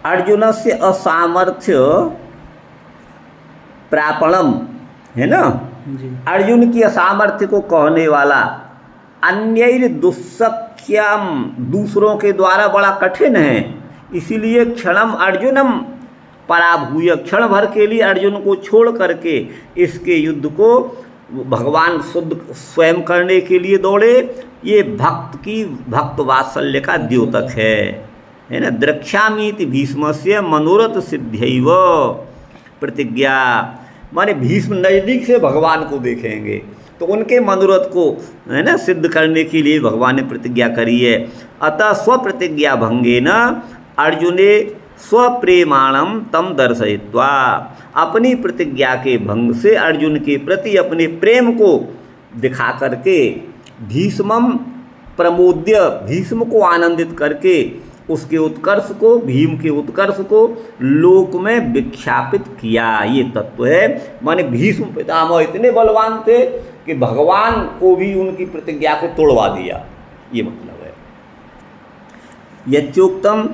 अर्जुन से असामर्थ्य प्रापणम है ना, अर्जुन की असामर्थ्य को कहने वाला। अन्यैर दुस्सख्यम, दूसरों के द्वारा बड़ा कठिन है, इसीलिए क्षणम अर्जुनम पराभूय, क्षण भर के लिए अर्जुन को छोड़ करके इसके युद्ध को भगवान शुद्ध स्वयं करने के लिए दौड़े। ये भक्त की भक्त वात्सल्य का द्योतक है ना। द्रक्ष्यामीति भीष्मस्य मनोरथ सिद्ध्यैव प्रतिज्ञा, माने भीष्म नज़दीक से भगवान को देखेंगे तो उनके मनोरथ को है ना सिद्ध करने के लिए भगवान ने प्रतिज्ञा करी है। अतः स्वप्रतिज्ञा भंगेन अर्जुने स्वप्रेमाणम तम दर्शयित्वा, अपनी प्रतिज्ञा के भंग से अर्जुन के प्रति अपने प्रेम को दिखा करके भीष्मम प्रमोद्य भीष्म को आनंदित करके उसके उत्कर्ष को, भीम के उत्कर्ष को लोक में विख्यापित किया। ये तत्व है। माने भीष्म पितामह इतने बलवान थे कि भगवान को भी उनकी प्रतिज्ञा को तोड़वा दिया, ये मतलब है। यच्चोक्तम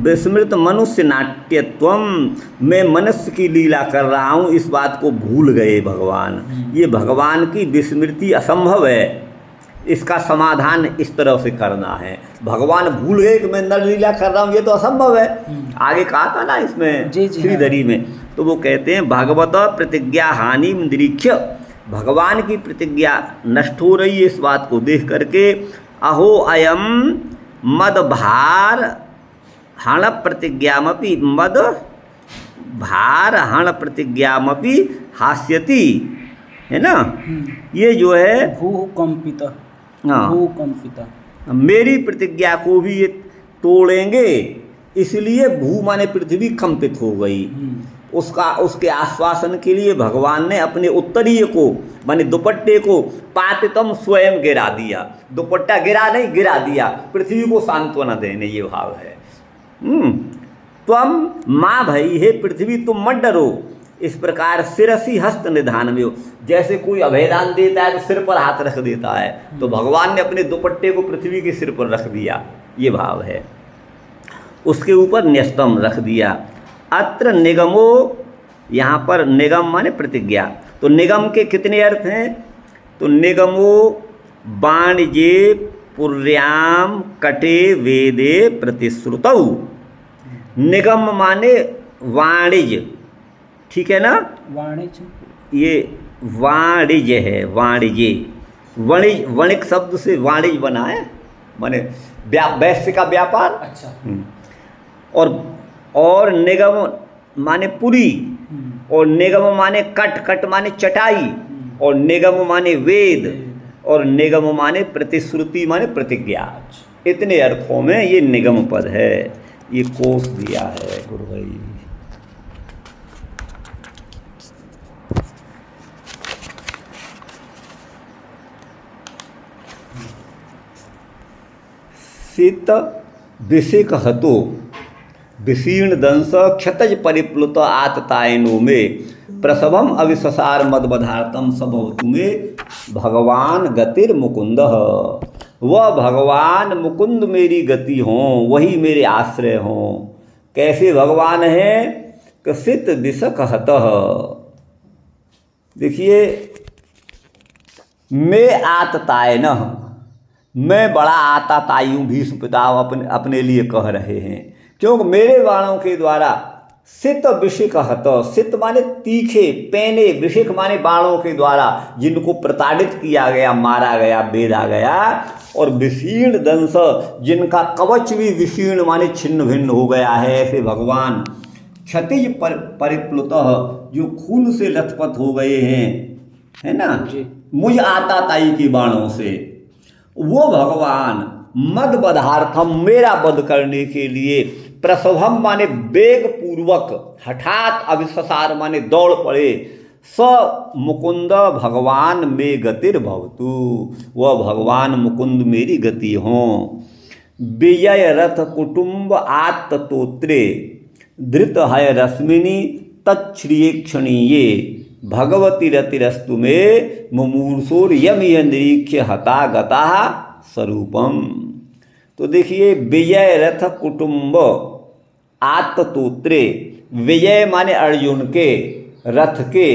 विस्मृत मनुष्य नाट्यत्वम, मैं मनुष्य की लीला कर रहा हूँ, इस बात को भूल गए भगवान। ये भगवान की विस्मृति असंभव है, इसका समाधान इस तरह से करना है। भगवान भूल गए कि मैं नर लीला कर रहा हूँ, ये तो असंभव है। आगे कहा था ना इसमें श्रीधरी में, तो वो कहते हैं भगवत प्रतिज्ञा हानि निरीक्ष्य, भगवान की प्रतिज्ञा नष्ट हो रही है इस बात को देख करके, अहो अयम मद भार हण प्रतिज्ञामपि, मद भार हण प्रतिज्ञामपि हास्यति, है ना। ये जो है भूकंपित, हाँ, भूकंपित, मेरी प्रतिज्ञा को भी ये तोड़ेंगे, इसलिए भू माने पृथ्वी कंपित हो गई। उसके आश्वासन के लिए भगवान ने अपने उत्तरीय को माने दुपट्टे को पातितम स्वयं गिरा दिया। दुपट्टा गिरा नहीं, गिरा दिया, पृथ्वी को सांत्वना देने, ये भाव है। त्वम माँ भई, हे पृथ्वी तुम मत डरो। इस प्रकार सिरसी हस्त निधान में हो, जैसे कोई अभयदान देता है तो सिर पर हाथ रख देता है, तो भगवान ने अपने दुपट्टे को पृथ्वी के सिर पर रख दिया, ये भाव है। उसके ऊपर न्यस्तम रख दिया। अत्र निगमो, यहाँ पर निगम माने प्रतिज्ञा, तो निगम के कितने अर्थ हैं? तो निगमो वाणिज्ये पुर्याम कटे वेदे प्रतिश्रुतौ। निगम माने वाणिज्य, ठीक है ना, वाणिज्य, ये वाणिज्य है, वाणिज्य, वणिक शब्द से वाणिज्य बना है, माने वैश्य का व्यापार। अच्छा। और निगम माने पुरी, और निगम माने कट माने चटाई, और निगम माने वेद, और निगम माने प्रतिश्रुति माने प्रतिज्ञा। इतने अर्थों में ये निगम पद है। ये कोष दिया है गुरु भाई। शीत विषिक हतो विशीर्ण दंश क्षतज परिप्लुत आततायनो में प्रसवम अविशसार मदबधार्थम सबवतु में भगवान गतिर मुकुंद। वह भगवान मुकुंद मेरी गति हों, वही मेरे आश्रय हों। कैसे भगवान हैं? कसित विषक हतः। देखिए, मैं आततायन, मैं बड़ा आताताई हूँ, भीष्म पितामह अपने लिए कह रहे हैं, क्योंकि मेरे बाणों के द्वारा सित विषिक हत, सित माने तीखे पैने, विषिक माने बाणों के द्वारा जिनको प्रताड़ित किया गया, मारा गया, बेधा गया, और विशीर्ण दंश जिनका कवच भी विशीर्ण माने छिन्न भिन्न हो गया है, ऐसे भगवान क्षतिज परिप्लुतः, जो खून से लथपथ हो गए हैं, है ना, मुझ आताताई के बाणों से, वो भगवान मद बधार्थम, मेरा वध करने के लिए, प्रसवम माने वेग पूर्वक, हठात, अविशसार माने दौड़ पड़े, स मुकुंद भगवान में गतिर भवतु, वह भगवान मुकुंद मेरी गति हों। विजय रथ कुटुंब आत्तोत्रे धृत हय रश्मिनी तच्छ्रिये क्षणीये भगवती रतिरस्तु में मुमूर्षोर यमिय निरीक्ष्य हता गता स्वरूपम। तो देखिए, विजय रथ कुटुंब आत्तोत्रे, विजय माने अर्जुन के, रथ के,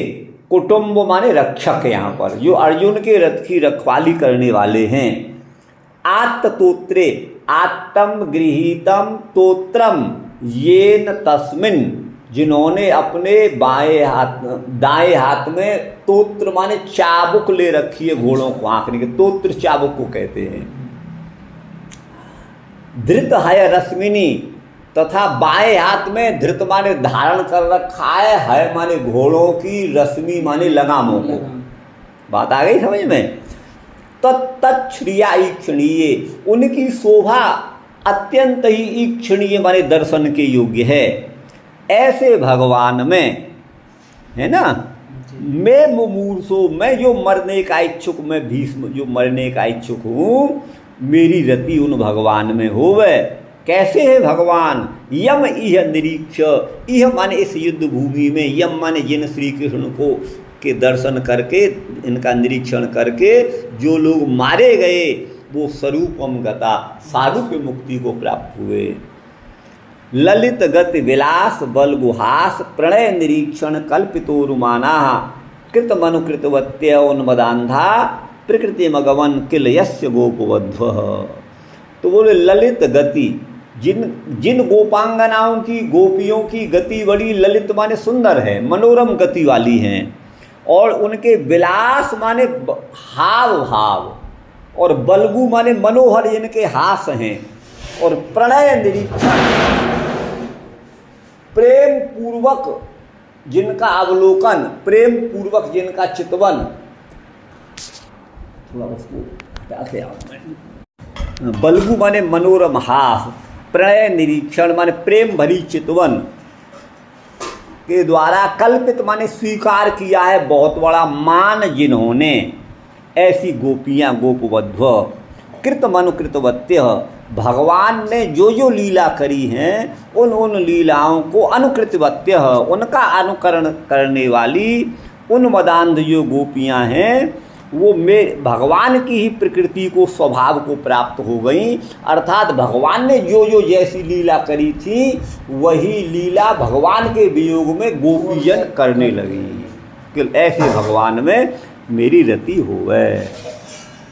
कुटुंब माने रक्षक, यहाँ पर जो अर्जुन के रथ की रखवाली करने वाले हैं। आत्तोत्रे, आत्तम गृहीतम तोत्रम येन तस्मिन, जिन्होंने अपने दाएं हाथ में तोत्र माने चाबुक ले रखी है, घोड़ों को आंकने के, तोत्र चाबुक को कहते हैं। धृत हय रश्मिनी, तथा बाएं हाथ में धृत माने धारण कर रखा है माने घोड़ों की, रश्मि माने लगामों को। बात आ गई समझ में? तत्श्रिया ईक्षणीय, उनकी शोभा अत्यंत ही ईक्षणीय माने दर्शन के योग्य है। ऐसे भगवान में, है ना, मैं मुमूर्षो, मैं जो मरने का इच्छुक, मैं भीष्म जो मरने का इच्छुक हूँ, मेरी रति उन भगवान में होवे। कैसे है भगवान? यम इह निरीक्ष, इह माने इस युद्ध भूमि में, यम माने जिन श्री कृष्ण को के दर्शन करके, इनका निरीक्षण करके जो लोग मारे गए, वो स्वरूपम गता, सारूप्य मुक्ति को प्राप्त हुए। ललित गति विलास बल गुहास प्रणय निरीक्षण कल्पितो रुमाना कृत मनुकृतवत्य उन्मदांधा प्रकृति मगवन किल यस्य गोपवध्व। तो बोले ललित गति, जिन गोपांगनाओं की, गोपियों की गति बड़ी ललित माने सुंदर है, मनोरम गति वाली हैं, और उनके विलास माने हाव भाव, और बलगु माने मनोहर इनके हास हैं, और प्रणय निरीक्षण प्रेम पूर्वक जिनका अवलोकन, प्रेम पूर्वक जिनका चितवन, थोड़ा उसको हटाते आओ। बलगु माने मनोरम हास, प्रणय निरीक्षण माने प्रेम भरी चितवन के द्वारा कल्पित माने स्वीकार किया है बहुत बड़ा मान जिन्होंने, ऐसी गोपियाँ गोपवध्व कृत मनुकृतवत्य, भगवान ने जो जो लीला करी हैं उन लीलाओं को अनुकृतवत्य, उनका अनुकरण करने वाली उन मदांध जो गोपियाँ हैं वो भगवान की ही प्रकृति को, स्वभाव को प्राप्त हो गई। अर्थात भगवान ने जो जो जैसी लीला करी थी वही लीला भगवान के वियोग में गोपीजन करने लगी कि ऐसे भगवान में मेरी रति होवे।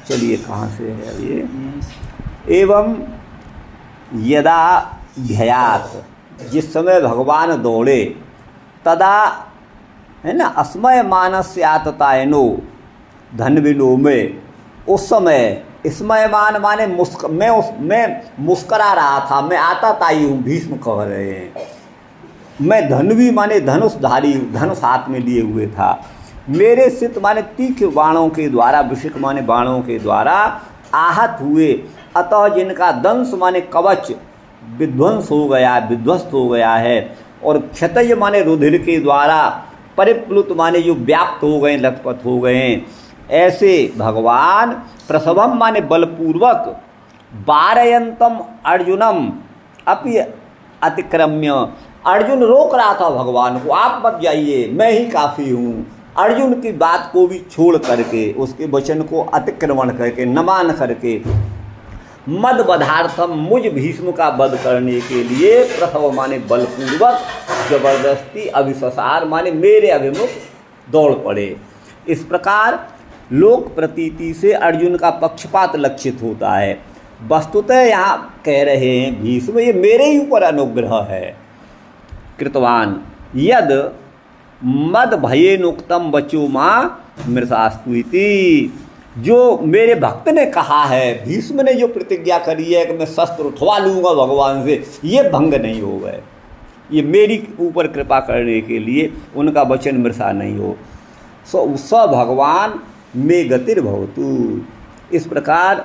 चलिए कहाँ से है अब ये? एवं यदा ध्ययात, जिस समय भगवान दौड़े, तदा है ना, अस्मय मानस्याततायनो धन्विनो में, उस समय स्मयमान माने मैं मुस्करा रहा था, मैं आताताई हूँ, भीष्म कह रहे हैं। मैं धन्वी माने धनुषधारी, धनुष हाथ में लिए हुए था। मेरे सित माने तीखे बाणों के द्वारा, विषिक माने बाणों के द्वारा आहत हुए, अतः जिनका दंश माने कवच विध्वंस हो गया, विध्वस्त हो गया है, और क्षतय माने रुधिर के द्वारा, परिप्लुत माने जो व्याप्त हो गए, लथपथ हो गए, ऐसे भगवान प्रसवम माने बलपूर्वक वारयंतम अर्जुनम अपि अतिक्रम्य, अर्जुन रोक रहा था भगवान को, आप मत जाइए, मैं ही काफ़ी हूँ। अर्जुन की बात को भी छोड़ करके, उसके वचन को अतिक्रमण करके, न मान करके, मद बधार्थम, मुझ भीष्म का वध करने के लिए प्रसव माने बलपूर्वक, जबरदस्ती, अभिससार माने मेरे अभिमुख दौड़ पड़े। इस प्रकार लोक प्रतीति से अर्जुन का पक्षपात लक्षित होता है। वस्तुतः यहाँ कह रहे हैं भीष्म, ये मेरे ही ऊपर अनुग्रह है। कृतवान यद मद भयेनुक्तम वचो माँ मृषास्तुइति, जो मेरे भक्त ने कहा है, भीष्म ने जो प्रतिज्ञा करी है कि मैं शस्त्र उठवा लूँगा भगवान से, ये भंग नहीं हो गए। ये मेरी ऊपर कृपा करने के लिए उनका वचन मृषा नहीं हो। स भगवान में गतिर्भवतु। इस प्रकार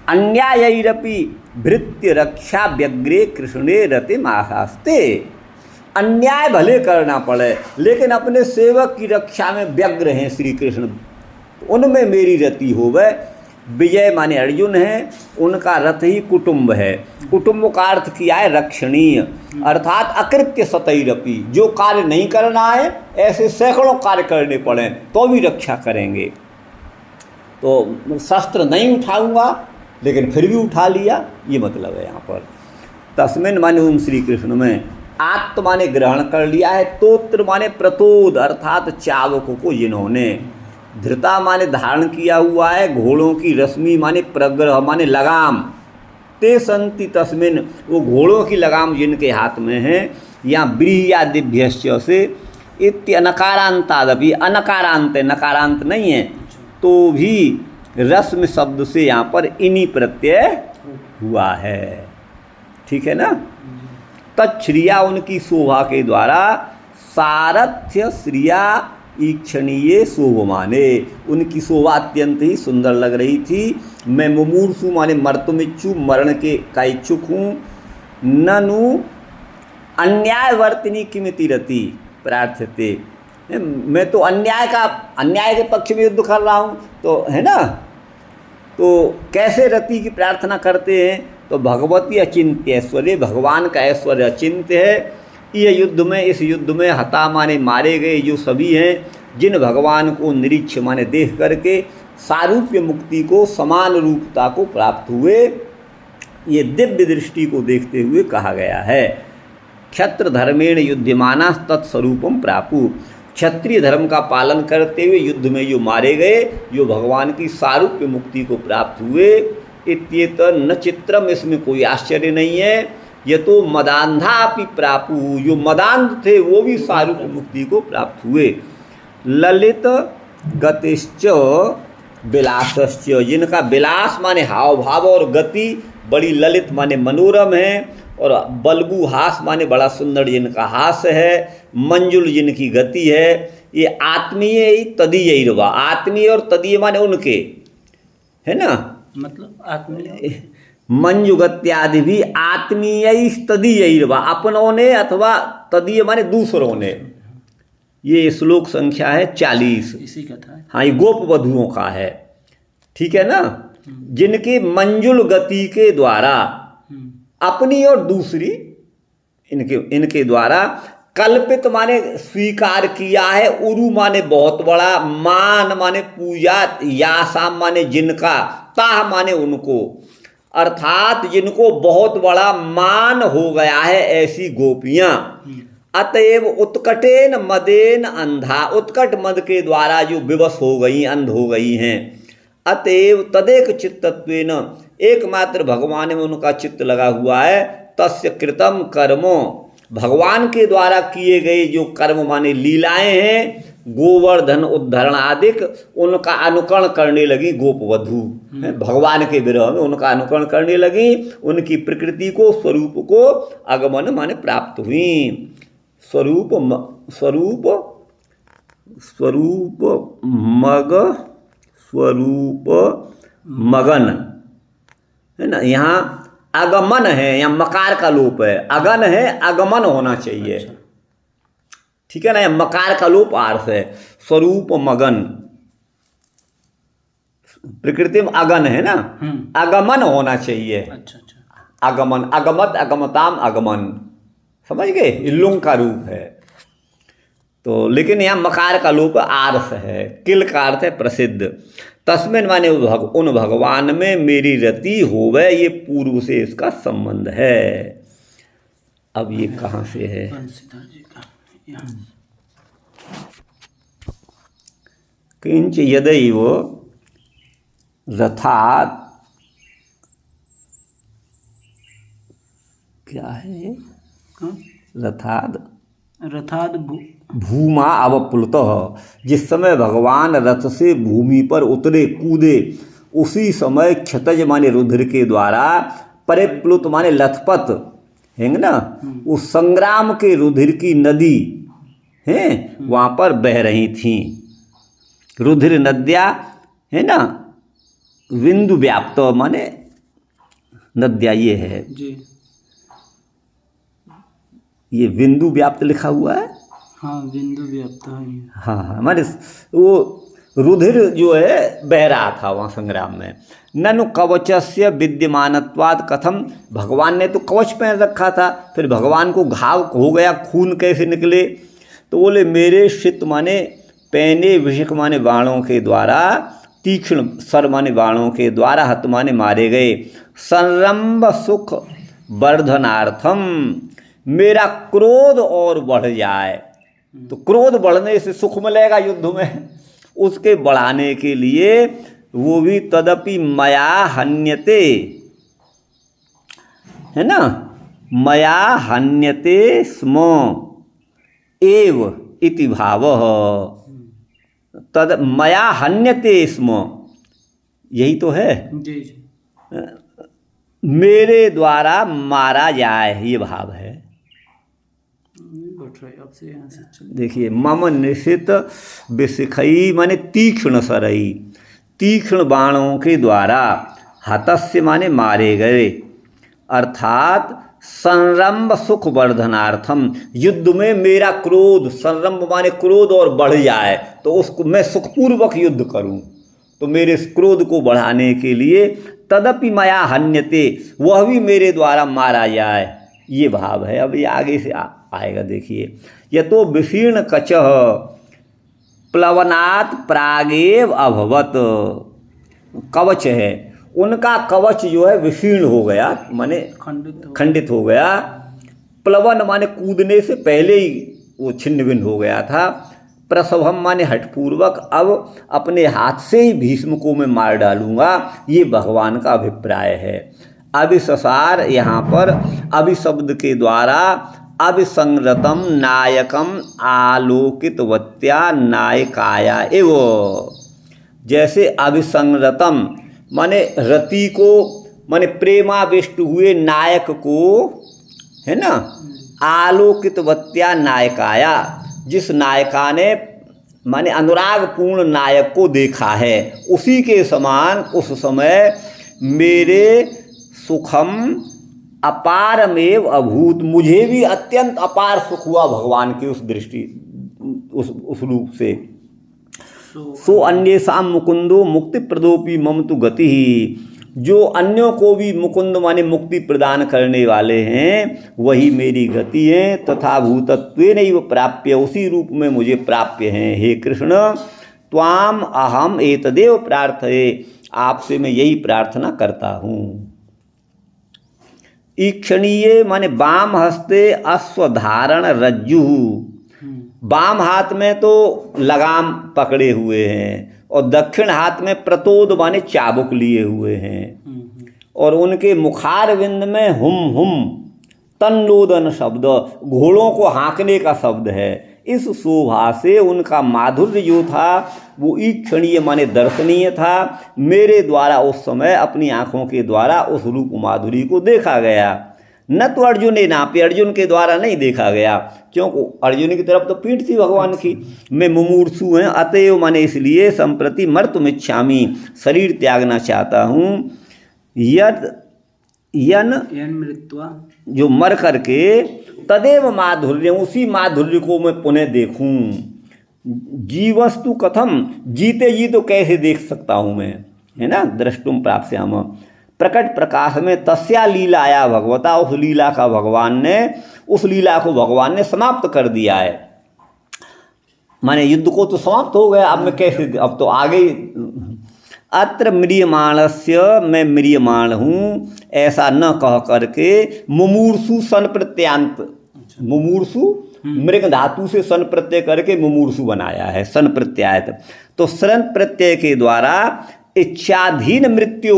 अन्यायैरपि भृत्य रक्षा व्यग्रे कृष्णे रतिमाशास्ते, अन्याय भले करना पड़े लेकिन अपने सेवक की रक्षा में व्यग्र हैं श्री कृष्ण, उनमें मेरी रति होवे। विजय माने अर्जुन है, उनका रथ ही कुटुंब है। कुटुंब का अर्थ किया है रक्षणीय, अर्थात अकृत्य सतैरपि, जो कार्य नहीं करना है ऐसे सैकड़ों कार्य करने पड़े तो भी रक्षा करेंगे। तो शस्त्र नहीं उठाऊंगा लेकिन फिर भी उठा लिया, ये मतलब है यहाँ पर। तस्मिन् माने उन श्री कृष्ण में, आत्म माने ग्रहण कर लिया है, तोत्र माने प्रतोद अर्थात चावकों को जिन्होंने, धृता माने धारण किया हुआ है, घोड़ों की रश्मि माने प्रग्रह माने लगाम, ते संति तस्मिन, वो घोड़ों की लगाम जिनके हाथ में है, या ब्रीह्यादिभ्यश्च से इत्यनकारांतादपि, अनकारांत है, नकारांत नहीं है, तो भी रश्मि शब्द से यहाँ पर इनी प्रत्यय हुआ है। ठीक है ना? तच्छ्रिया उनकी शोभा के द्वारा, सारथ्य श्रिया ईक्षणीय शोभमाने, उनकी शोभा अत्यंत ही सुंदर लग रही थी। मैं मुमूर्षु माने मर्तुमिच्छु, मरण के का इच्छुक हूँ। ननु अन्यायवर्तिनी किमिति रति प्रार्थ्यते, मैं तो अन्याय के पक्ष में युद्ध कर रहा हूँ, तो है ना। तो कैसे रति की प्रार्थना करते हैं, तो भगवती अचिंत्य ऐश्वर्य, भगवान का ऐश्वर्य अचिंत्य है। इस युद्ध में हता माने मारे गए जो सभी हैं, जिन भगवान को निरीक्ष माने देख करके सारूप्य मुक्ति को, समान रूपता को प्राप्त हुए, ये दिव्य दृष्टि को देखते हुए कहा गया है। क्षत्र धर्मेण युध्यमाना तत्स्वरूपम प्रापु, क्षत्रिय धर्म का पालन करते हुए युद्ध में जो मारे गए, जो भगवान की सारूप्य मुक्ति को प्राप्त हुए। इत्येत न चित्रम, इसमें कोई आश्चर्य नहीं है। ये तो मदांधापि प्रापु, जो मदांध थे वो भी सारूप्य मुक्ति को प्राप्त हुए। ललित गतिश्च विलासश्च, जिनका विलास माने हाव भाव और गति बड़ी ललित माने मनोरम है, और बलबू हास माने बड़ा सुंदर जिनका हास्य है, मंजुल जिनकी गति है। ये आत्मीय तदीय, आत्मीय और तदीय माने उनके, है ना, मतलब आत्मीय मंजुगत्यादि भी आत्मीय तदीय, अपनों ने अथवा तदीय माने दूसरों ने। ये श्लोक संख्या है 40, इसी का था। हाँ, ये गोप वधुओं का है, ठीक है ना। जिनकी मंजुल गति के द्वारा अपनी और दूसरी इनके द्वारा कल्पित माने स्वीकार किया है, उरु माने बहुत बड़ा, मान माने पूजा, यासाम माने जिनका, ताह माने उनको, अर्थात जिनको बहुत बड़ा मान हो गया है ऐसी गोपियां। अतएव उत्कटेन मदेन अंधा, उत्कट मद के द्वारा जो विवश हो गई, अंध हो गई हैं। अतएव तदेक चित्तत्वेन, एकमात्र भगवान में उनका चित्त लगा हुआ है। तस्य कृतम कर्मो, भगवान के द्वारा किए गए जो कर्म माने लीलाएं हैं, गोवर्धन उद्धरण आदिक, उनका अनुकरण करने लगी गोपवधू। भगवान के विरह में उनका अनुकरण करने लगी, उनकी प्रकृति को, स्वरूप को आगमन माने प्राप्त हुई। स्वरूप मगन, है ना। यहाँ आगमन है, यहाँ मकार का लोप है, अगन है, आगमन होना चाहिए। अच्छा। ठीक है ना, यहाँ मकार का लोप आर्थ है। स्वरूप मगन, प्रकृति में अगन है ना, आगमन होना चाहिए। अच्छा। आगमन, अगमत, अगमताम, आगमन, समझ गए, इल्लुंग का रूप है। तो लेकिन यहाँ मकार का लोप आर्थ है, किल का अर्थ है प्रसिद्ध। तस्मिन माने उन भगवान में मेरी रति होवे, ये पूर्व से इसका संबंध है। अब ये कहाँ से है, किंच यदैव रथात्, क्या है, रथाद भूमा अवप्लुतः, जिस समय भगवान रथ से भूमि पर उतरे, कूदे, उसी समय क्षतज माने रुधिर के द्वारा, परिप्लुत माने लथपथ, है ना, उस संग्राम के रुधिर की नदी है वहाँ पर बह रही थी। रुधिर नद्या, है ना, बिंदु व्याप्त माने नद्या, ये है जी। ये बिंदु व्याप्त लिखा हुआ है, हाँ, बिंदु व्याप्त है। हाँ, माने वो रुधिर जो है बह रहा था वहाँ संग्राम में। ननु कवचस्य विद्यमानत्वाद कथम, भगवान ने तो कवच पहन रखा था, फिर भगवान को घाव हो गया, खून कैसे निकले, तो बोले मेरे शित माने पहने, विषक माने बाणों के द्वारा, तीक्ष्ण सर माने बाणों के द्वारा, हत माने मारे गए। संरंभ सुख वर्धनार्थम, मेरा क्रोध और बढ़ जाए, तो क्रोध बढ़ने से सुख मिलेगा युद्ध में, उसके बढ़ाने के लिए, वो भी तदपि मया हन्यते, है ना, मया हन्यते स्म एव इति भावः, तद मया हन्यते स्म, यही तो है जी। मेरे द्वारा मारा जाए, ये भाव है। देखिए, मम निशित विशिखई माने तीक्ष्ण सरई, तीक्ष्ण बाणों के द्वारा, हतस्य माने मारे गए, अर्थात संरंभ सुख वर्धनार्थम, युद्ध में मेरा क्रोध, संरंभ माने क्रोध और बढ़ जाए तो उसको मैं सुखपूर्वक युद्ध करूं, तो मेरे इस क्रोध को बढ़ाने के लिए तदपि मया हन्यते, वह भी मेरे द्वारा मारा जाए, ये भाव है। अब ये आगे से आएगा, देखिए। यतो विशीर्ण कचः प्लवनात् प्रागेव अभवत, कवच है उनका, कवच जो है विशीर्ण हो गया, माने खंडित हो गया। प्लवन माने कूदने से पहले ही वो छिन्न भिन्न हो गया था। प्रसभम माने हठपूर्वक, अब अपने हाथ से ही भीष्म को मैं मार डालूंगा, ये भगवान का अभिप्राय है। अभिससार यहाँ पर अभि शब्द के द्वारा अभिसंरतम नायकम आलोकितवत्या नायकाया एव, जैसे अभिसंरतम माने रति को, माने प्रेमाविष्ट हुए नायक को, है ना, आलोकितवत्या नायकाया, जिस नायिका ने माने अनुरागपूर्ण नायक को देखा है, उसी के समान उस समय मेरे सुखम अपारमेव अभूत, मुझे भी अत्यंत अपार सुख हुआ भगवान की उस दृष्टि, उस रूप से। सो अन्येषां मुकुंदो मुक्ति प्रदोपी मम तु गति ही, जो अन्यों को भी मुकुंद माने मुक्ति प्रदान करने वाले हैं, वही मेरी गति है। तथा भूतत्वेनैव प्राप्य, उसी रूप में मुझे प्राप्य हैं। हे कृष्ण, त्वाम अहम एतदेव प्रार्थये, आपसे मैं यही प्रार्थना करता हूँ। ईक्षणीय माने वाम हस्ते अश्वधारण रज्जु, वाम हाथ में तो लगाम पकड़े हुए हैं और दक्षिण हाथ में प्रतोद माने चाबुक लिए हुए हैं, और उनके मुखारविंद में हुम हुम तन्नोदन शब्द, घोड़ों को हाँकने का शब्द है। इस शोभा से उनका माधुर्य जो था वो ईक्षणीय माने दर्शनीय था। मेरे द्वारा उस समय अपनी आँखों के द्वारा उस रूप माधुरी को देखा गया, न तो अर्जुन ने नापे, अर्जुन के द्वारा नहीं देखा गया, क्योंकि अर्जुन की तरफ तो पीठ थी भगवान की। मैं मुमूर्षु हैं, अतएव माने इसलिए संप्रति मर्तुमिच्छामि, शरीर त्यागना चाहता हूँ। यन मृत्वा, जो मर करके, तदेव माधुर्य, उसी माधुर्य को मैं पुनः देखूं। जीवस्तु कथम, जीते जी तो कैसे देख सकता हूँ मैं, है ना। द्रष्टुम प्राप्स्याम, प्रकट प्रकाश में तस्या लीला आया भगवता, उस लीला का भगवान ने, उस लीला को भगवान ने समाप्त कर दिया है। माने युद्ध को तो समाप्त हो गया, अब मैं कैसे, अब तो आगे। अत्र म्रियमाणस्य, मैं म्रियमाण हूँ, ऐसा न कह करके मुमूर्षु सन प्रत्यांत, मुमूर्षु मृग धातु से सन प्रत्यय करके मुमूर्षु बनाया है, सन प्रत्यायत। तो सन प्रत्यय के द्वारा इच्छाधीन मृत्यु,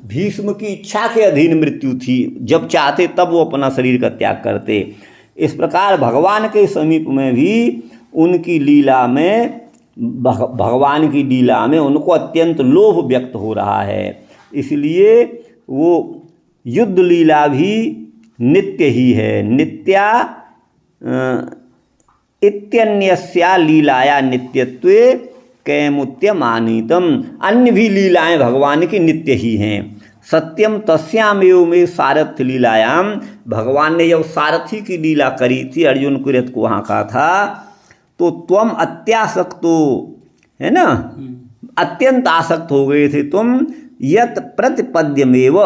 भीष्म की इच्छा के अधीन मृत्यु थी, जब चाहते तब वो अपना शरीर का त्याग करते। इस प्रकार भगवान के समीप में भी उनकी लीला में, भगवान की लीला में उनको अत्यंत लोभ व्यक्त हो रहा है, इसलिए वो युद्ध लीला भी नित्य ही है। नित्या इत्यन्यस्या लीलाया नित्यत्वे कैमुत्यमानितम, अन्य भी लीलाएं भगवान की नित्य ही हैं। सत्यम तस्यामेव में सारथ्य लीलायाम, भगवान ने जब सारथी की लीला करी थी, अर्जुन को रथ को वहाँ कहा था, तो त्वम अत्यासक्तो, है ना, अत्यंत आसक्त हो गए थे तुम। यत प्रतिपद्यमेव,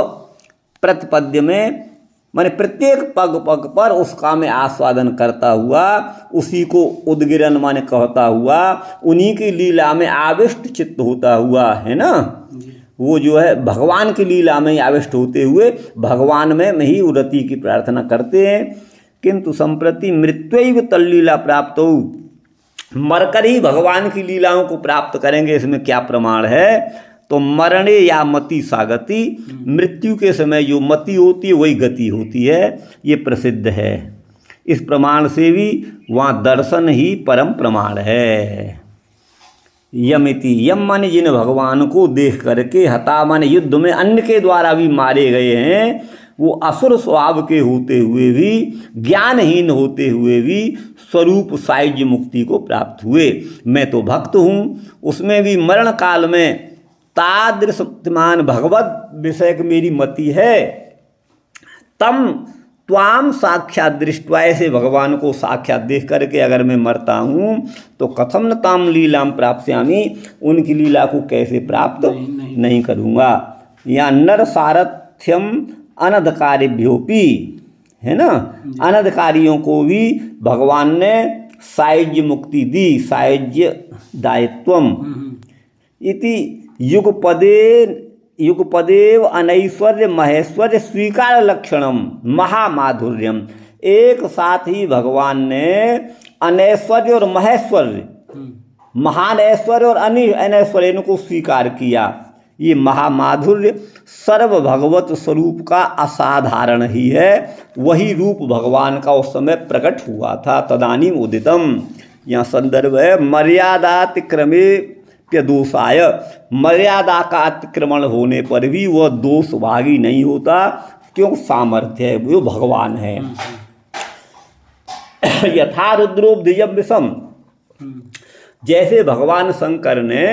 प्रतिपद्य में माने प्रत्येक पग पग पर उसका मैं आस्वादन करता हुआ, उसी को उद्गिरन माने कहता हुआ, उन्हीं की लीला में आविष्ट चित्त होता हुआ, है ना, वो जो है भगवान की लीला में आविष्ट होते हुए भगवान में ही उन्नति की प्रार्थना करते हैं। किंतु संप्रति मृत्युैव तल्लीला प्राप्त हो, मरकर ही भगवान की लीलाओं को प्राप्त करेंगे, इसमें क्या प्रमाण है। तो मरणे या मति सागति, मृत्यु के समय जो मति होती है वही गति होती है, ये प्रसिद्ध है। इस प्रमाण से भी वहाँ दर्शन ही परम प्रमाण है। यमिति, यम माने जिन भगवान को देख करके, हता माने युद्ध में अन्य के द्वारा भी मारे गए हैं, वो असुर स्वभाव के होते हुए भी, ज्ञानहीन होते हुए भी स्वरूप सायुज्य मुक्ति को प्राप्त हुए। मैं तो भक्त हूँ, उसमें भी मरण काल में तादृशमान भगवत विषय की मेरी मति है। तम त्वाम साक्षात दृष्टवा, ऐसे भगवान को साक्षात देख करके अगर मैं मरता हूँ तो कथम न ताम लीलाम प्राप्स्यामि, उनकी लीला को कैसे प्राप्त नहीं करूँगा। या नर सारथ्यम अनधिकारिभ्योपि, है ना, अनधिकारियों को भी भगवान ने सायुज्य मुक्ति दी, सायुज्य दायित्वम इति युगपदेव अनैश्वर्य महेश्वर्य स्वीकार लक्षणम महामाधुर्यम। एक साथ ही भगवान ने अनैश्वर्य और महेश्वर्य, महान ऐश्वर्य और अनैश्वर्य, इनको स्वीकार किया। ये महामाधुर्य सर्व भगवत स्वरूप का असाधारण ही है, वही रूप भगवान का उस समय प्रकट हुआ था। तदानीम उदितम, यहाँ संदर्भ है मर्यादातिक्रमे दोषाय, मर्यादा का अतिक्रमण होने पर भी वह दोषभागी नहीं होता, क्यों सामर्थ्य है, वो भगवान है। यथा रुद्रोब्धिजम विषम, जैसे भगवान शंकर ने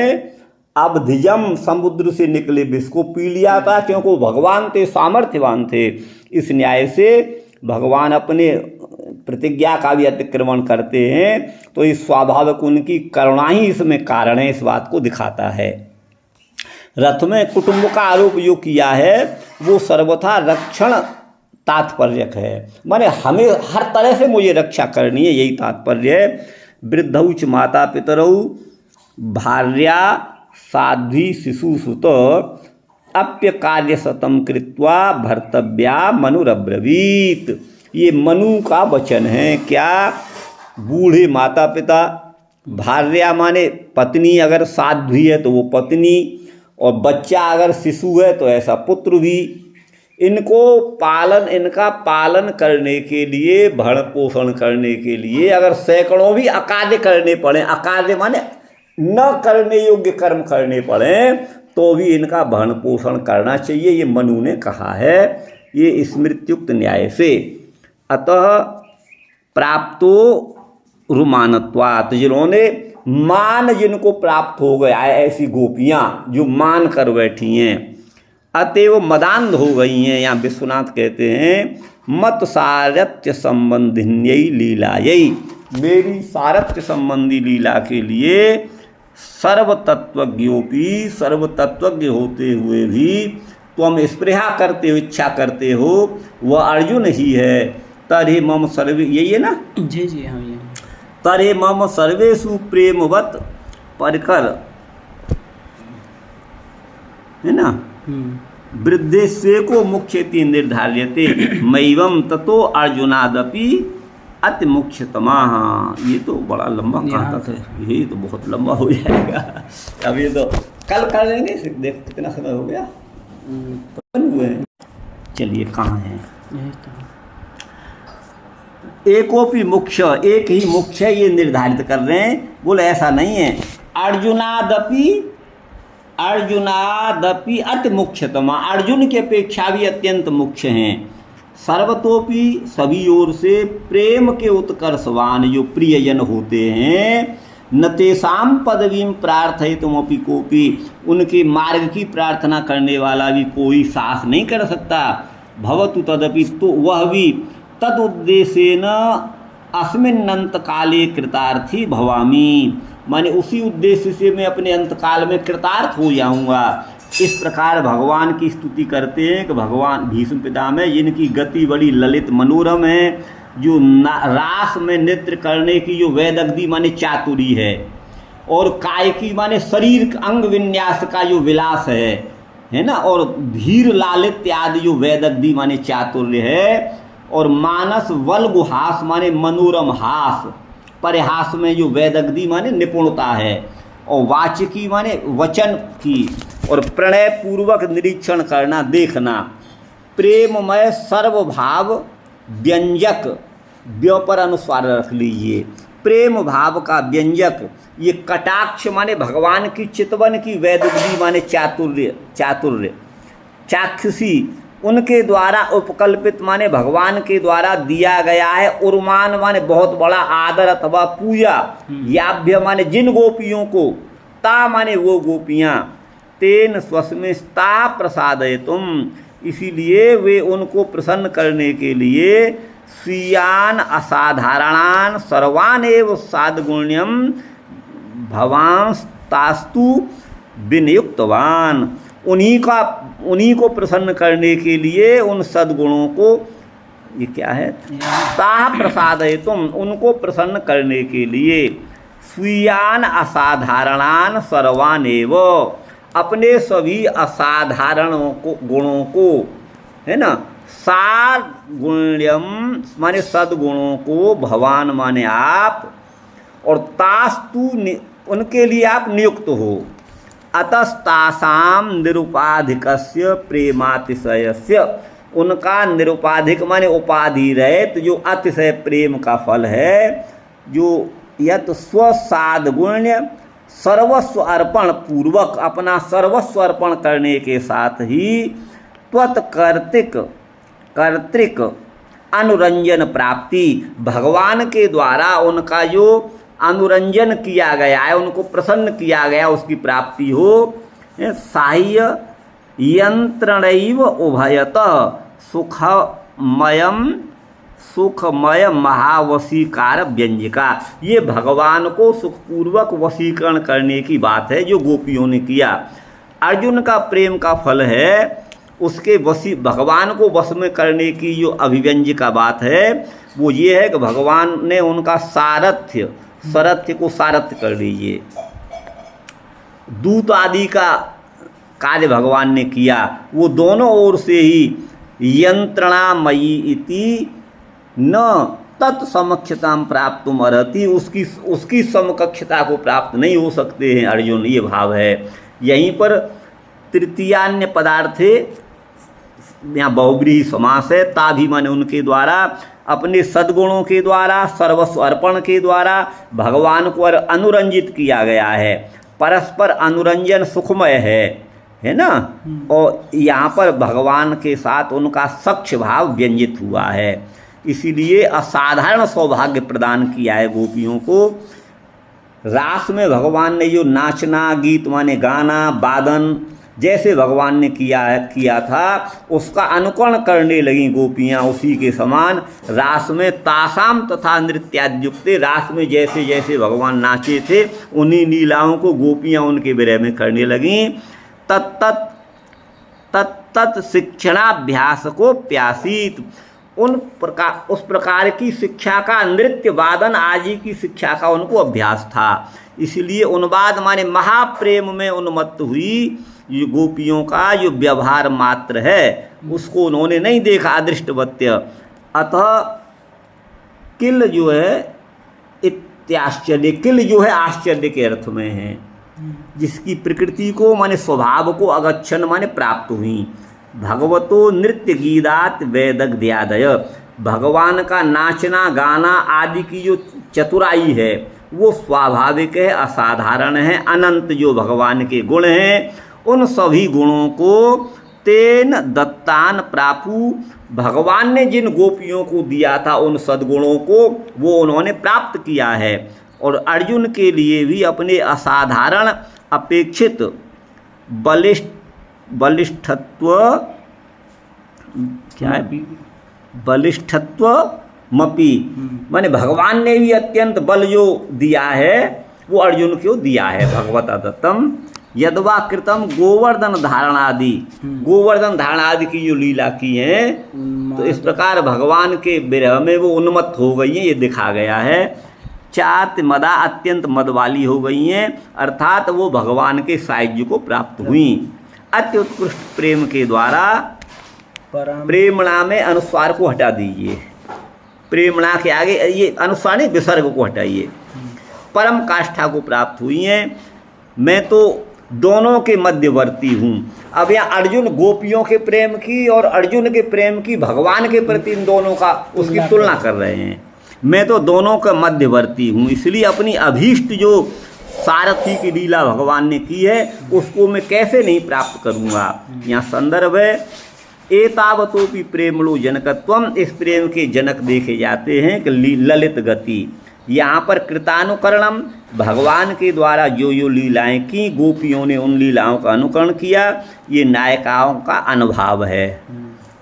अब धिजम समुद्र से निकले विष को पी लिया था, क्योंकि वो भगवान थे, सामर्थ्यवान थे। इस न्याय से भगवान अपने प्रतिज्ञा का भी अतिक्रमण करते हैं, तो इस स्वाभाविक उनकी करुणा ही इसमें कारण है, इस बात को दिखाता है। रथ में कुटुंब का आरोप जो किया है वो सर्वथा रक्षण तात्पर्यक है, माने हमें हर तरह से मुझे रक्षा करनी है, यही तात्पर्य है। वृद्धौच माता पितरौ भार्या साध्वी शिशुसुत अप्य कार्य सतम कृत्वा भर्तव्या मनुरब्रवीत। ये मनु का वचन है। क्या? बूढ़े माता पिता, भार्या माने पत्नी, अगर साध्वी है तो वो पत्नी, और बच्चा अगर शिशु है तो ऐसा पुत्र भी, इनका पालन करने के लिए, भरण पोषण करने के लिए अगर सैकड़ों भी अकार्य करने पड़े, अकार्य माने न करने योग्य कर्म करने पड़े, तो भी इनका भरण पोषण करना चाहिए, ये मनु ने कहा है, ये स्मृत्युक्त न्याय से। अतः प्राप्तो रुमानत्वात्, जिन्होंने मान जिनको प्राप्त हो गया है, ऐसी गोपियाँ जो मान कर बैठी हैं, अतएव मदान्ध हो गई हैं। यहाँ विश्वनाथ कहते हैं मत सारथ्य संबंधिन्यई लीलायई, मेरी सारथ्य संबंधी लीला के लिए सर्वतत्वज्ञोपि, सर्वतत्वज्ञ होते हुए भी तुम स्पृहा करते हो, इच्छा करते हो, वह अर्जुन ही है। तरे मम सर्वे, यही है ना? जी जी हाँ, ये तरे मम सर्वेषु प्रेमवत परिकर, है ना? वृद्धेस्वेको मुख्यति निर्धार्यते मैवम ततो अर्जुनादपि अति मुख्यतमा। ये तो बड़ा लंबा कहा था, ये तो बहुत लंबा हो जाएगा। अब ये तो कल कर लेंगे, देख कितना समय हो गया, हुए हैं। चलिए कहाँ है? एकोपि मुख्य, एक ही मुख्य ये निर्धारित कर रहे हैं। बोले ऐसा नहीं है, अर्जुनादपि अति मुख्यतमा, अर्जुन की अपेक्षा भी अत्यंत मुख्य हैं। सर्वतोपि, सभी ओर से, प्रेम के उत्कर्षवान जो प्रियजन होते हैं, न तेषां पदवीं प्रार्थयितुमपि कोपि, उनके मार्ग की प्रार्थना करने वाला भी कोई साहस नहीं कर सकता। भवतु तदपि, तो वह भी तदुद्देश्येन अस्मिन्नंत काले कृतार्थी भवामि, माने उसी उद्देश्य से मैं अपने अंतकाल में कृतार्थ हो जाऊंगा। इस प्रकार भगवान की स्तुति करते हैं कि भगवान भीष्म पितामह, जिनकी गति बड़ी ललित मनोरम है, जो रास में नृत्य करने की जो वेदग्धि माने चातुरी है, और काय की माने शरीर अंग विन्यास का जो विलास है ना, और धीर लालित्य आदि जो वेदग्धि माने चातुर्य है, और मानस वल्गुहास माने मनोरम हास, परिहास में जो वेदग्धि माने निपुणता है, और वाचिकी माने वचन की, और प्रणय पूर्वक निरीक्षण करना, देखना। प्रेममय सर्वभाव व्यंजक, व्य पर अनुस्वार रख लीजिए, प्रेम भाव का व्यंजक, ये कटाक्ष माने भगवान की चितवन की वेदग्धि माने चातुर्य, चाक्षुषी, उनके द्वारा उपकल्पित माने भगवान के द्वारा दिया गया है। उर्मान माने बहुत बड़ा आदर अथवा पूजा, याभ्य माने जिन गोपियों को, ता माने वो गोपियाँ, तेन स्वस्मिस्ता प्रसादयतुम, इसीलिए वे उनको प्रसन्न करने के लिए स्वीयान असाधारणान सर्वान एव सादगुण्यम भवांस्तास्तु विनियुक्तवान। उन्हीं को प्रसन्न करने के लिए उन सद्गुणों को, ये क्या है, ताह प्रसादयितुम, उनको प्रसन्न करने के लिए स्वीयान असाधारणान सर्वान एव, अपने सभी असाधारण गुणों को, है ना, सादगुण्यम माने सद्गुणों को, भवान माने आप, और तास्तु उनके लिए आप नियुक्त हो। अतस्तासाम निरुपाधिकस्य प्रेमातिशयस्य, उनका निरुपाधिक माने उपाधि रहित जो अतिशय प्रेम का फल है, जो यत स्वसादगुण्य सर्वस्व अर्पण पूर्वक, अपना सर्वस्व अर्पण करने के साथ ही कर्तृक अनुरंजन प्राप्ति, भगवान के द्वारा उनका जो अनुरंजन किया गया है, उनको प्रसन्न किया गया, उसकी प्राप्ति हो। साह्य यंत्रणैव उभयत सुखमय महावशीकार व्यंजिका, ये भगवान को सुखपूर्वक वशीकरण करने की बात है जो गोपियों ने किया। अर्जुन का प्रेम का फल है उसके भगवान को वश में करने की जो अभिव्यंजिका बात है वो ये है कि भगवान ने उनका सारथ्य को सारथ्य कर लीजिए, दूत आदि का कार्य भगवान ने किया, वो दोनों ओर से ही यंत्रणामयी इति न तत्समक्षता प्राप्त अर्हति, उसकी समकक्षता को प्राप्त नहीं हो सकते हैं अर्जुन, ये भाव है। यहीं पर तृतीयान्य पदार्थे, यहाँ बहुब्रीहि समास है, ताभी माने उनके द्वारा, अपने सद्गुणों के द्वारा, सर्वस्व अर्पण के द्वारा भगवान को अनुरंजित किया गया है। परस्पर अनुरंजन सुखमय है ना, और यहाँ पर भगवान के साथ उनका सख्य भाव व्यंजित हुआ है, इसीलिए असाधारण सौभाग्य प्रदान किया है गोपियों को। रास में भगवान ने जो नाचना, गीत माने गाना, वादन जैसे भगवान ने किया था उसका अनुकरण करने लगी गोपियाँ उसी के समान। रास में तासाम तथा नृत्याद्युक्ते, रास में जैसे जैसे भगवान नाचे थे उन्हीं लीलाओं को गोपियाँ उनके विरह में करने लगीं। तत्त शिक्षणाभ्यास को प्यासीत, उस प्रकार की शिक्षा का, नृत्य वादन आदि की शिक्षा का उनको अभ्यास था, इसलिए उन्माद माने महाप्रेम में उन्मत्त हुई। ये गोपियों का जो व्यवहार मात्र है उसको उन्होंने नहीं देखा अदृष्टवत्य। अतः किल जो है इत्याश्चर्य, किल जो है आश्चर्य के अर्थ में है, जिसकी प्रकृति को माने स्वभाव को अगच्छन माने प्राप्त हुई। भगवतो नृत्य गीतात् वेदग्ध्यादय, भगवान का नाचना गाना आदि की जो चतुराई है वो स्वाभाविक है, असाधारण है, अनंत जो भगवान के गुण हैं उन सभी गुणों को तेन दत्तान प्रापु, भगवान ने जिन गोपियों को दिया था उन सद्गुणों को वो उन्होंने प्राप्त किया है। और अर्जुन के लिए भी अपने असाधारण अपेक्षित बलिष्ठत्व, क्या है, बलिष्ठत्व मपी, माने भगवान ने भी अत्यंत बल जो दिया है वो अर्जुन को दिया है। भगवता दत्तम यद्वा कृतम गोवर्धन धारणादि, गोवर्धन धारणादि की जो लीला की है तो इस प्रकार भगवान के विरह में वो उन्मत्त हो गई हैं, ये दिखा गया है। चात मदा, अत्यंत मद वाली हो गई हैं, अर्थात वो भगवान के सायुज्य को प्राप्त हुई। अत्युत्कृष्ट प्रेम के द्वारा, प्रेमणा में अनुस्वार को हटा दीजिए, प्रेमणा के आगे ये अनुस्वार नहीं विसर्ग को हटाइए, परम काष्ठा को प्राप्त हुई हैं। मैं तो दोनों के मध्यवर्ती हूँ। अब यहाँ अर्जुन गोपियों के प्रेम की और अर्जुन के प्रेम की भगवान के प्रति इन दोनों का उसकी तुलना कर रहे हैं। मैं तो दोनों का मध्यवर्ती हूँ, इसलिए अपनी अभीष्ट जो सारथी की लीला भगवान ने की है उसको मैं कैसे नहीं प्राप्त करूँगा। यहाँ संदर्भ है एतावतोपि प्रेमणो जनकत्वम, इस प्रेम के जनक देखे जाते हैं कि ललित गति, यहाँ पर कृतानुकरणम, भगवान के द्वारा जो जो लीलाएं की गोपियों ने उन लीलाओं का अनुकरण किया, ये नायिकाओं का अनुभाव है।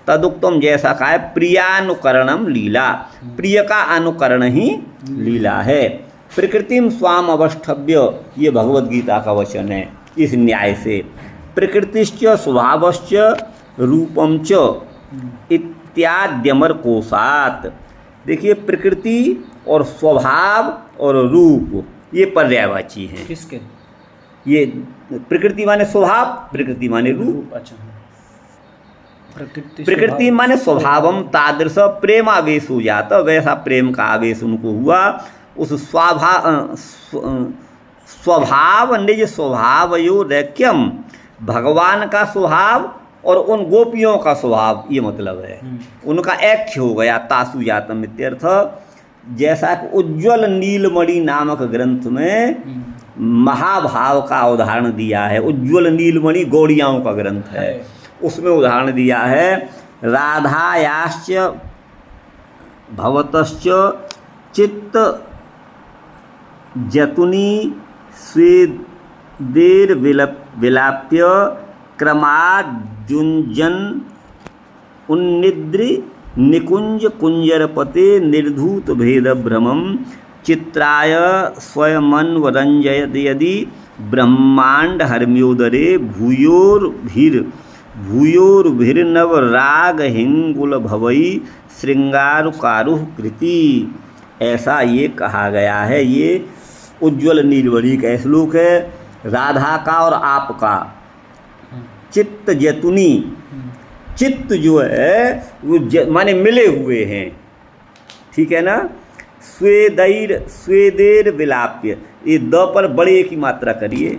तदुक्तम, जैसा कहा है, प्रियानुकरणम लीला, प्रिय का अनुकरण ही लीला है। प्रकृतिम स्वाम अवस्थव्य, ये भगवद गीता का वचन है। इस न्याय से प्रकृतिश्च स्वभावश्च रूपम च इत्याद्यमर कोशात, देखिए प्रकृति और स्वभाव और रूप ये पर्यायवाची हैं। किसके? ये प्रकृति माने स्वभाव, प्रकृति माने रूप। अच्छा, प्रकृति माने स्वभावम तादृश प्रेमावेश हो जाता, वैसा प्रेम का आवेश उनको हुआ। उस स्वभाव निज स्वभावयो रैक्यम, भगवान का स्वभाव और उन गोपियों का स्वभाव, ये मतलब है उनका ऐक्य हो गया। तासु जातम इत्यर्थ, जैसा कि उज्ज्वल नीलमणि नामक ग्रंथ में महाभाव का उदाहरण दिया है। उज्ज्वल नीलमणि गौड़ियाओं का ग्रंथ है, उसमें उदाहरण दिया है, राधायाश्च भवतश्च चित्त जतुनी स्वेदेर विलाप्य क्रमाजुंजन उन्निद्रि निकुंज कुंजरपते निर्धूत भेद भ्रमम चित्राय स्वयमन्वरंजयत यदि ब्रह्मांड हर्म्योदरे भूयोर्भिर्नव राग हिंगुल भवई श्रृंगारुकारुह कृति, ऐसा ये कहा गया है। ये उज्ज्वल नीलमणि का श्लोक है। राधा का और आपका चित्त जतुनी, चित्त जो है वो माने मिले हुए हैं, ठीक है ना। स्वेदेर विलाप्य, ये द पर बड़े की मात्रा करिए।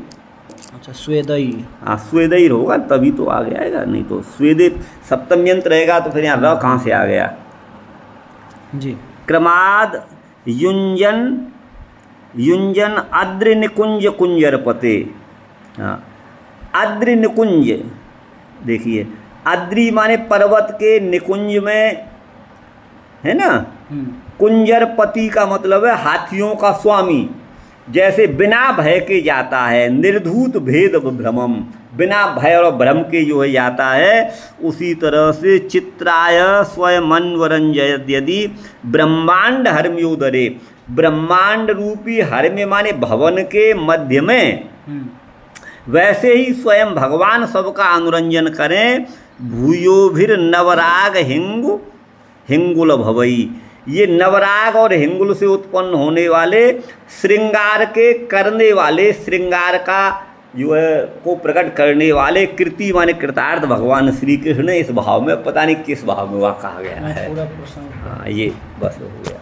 अच्छा, स्वेदई। हाँ, स्वेदैर होगा तभी तो आगे आएगा, नहीं तो स्वेदे सप्तम यंत्र रहेगा तो फिर यहाँ र कहाँ से आ गया जी। क्रमाद युंजन अद्रि निकुंज कुंजरपते। हाँ, अद्रि निकुंज, देखिए अद्रि माने पर्वत के निकुंज में, है ना। कुंजरपति का मतलब है हाथियों का स्वामी, जैसे बिना भय के जाता है। निर्धूत भेद भ्रमम, बिना भय और भ्रम के जो है जाता है, उसी तरह से चित्राय स्वयमन्वरंजयत यदि ब्रह्मांड हर्म्योदरे, ब्रह्मांड रूपी हर्म्य माने भवन के मध्य में, वैसे ही स्वयं भगवान सबका अनुरंजन करें। भूयोभिर नवराग हिंगुल भवई, ये नवराग और हिंगुल से उत्पन्न होने वाले श्रृंगार के करने वाले, श्रृंगार का जो है को प्रकट करने वाले, कृति माने कृतार्थ भगवान श्री कृष्ण, इस भाव में, पता नहीं किस भाव में वह कहा गया है। पूरा प्रसंग। हाँ, ये बस हो गया।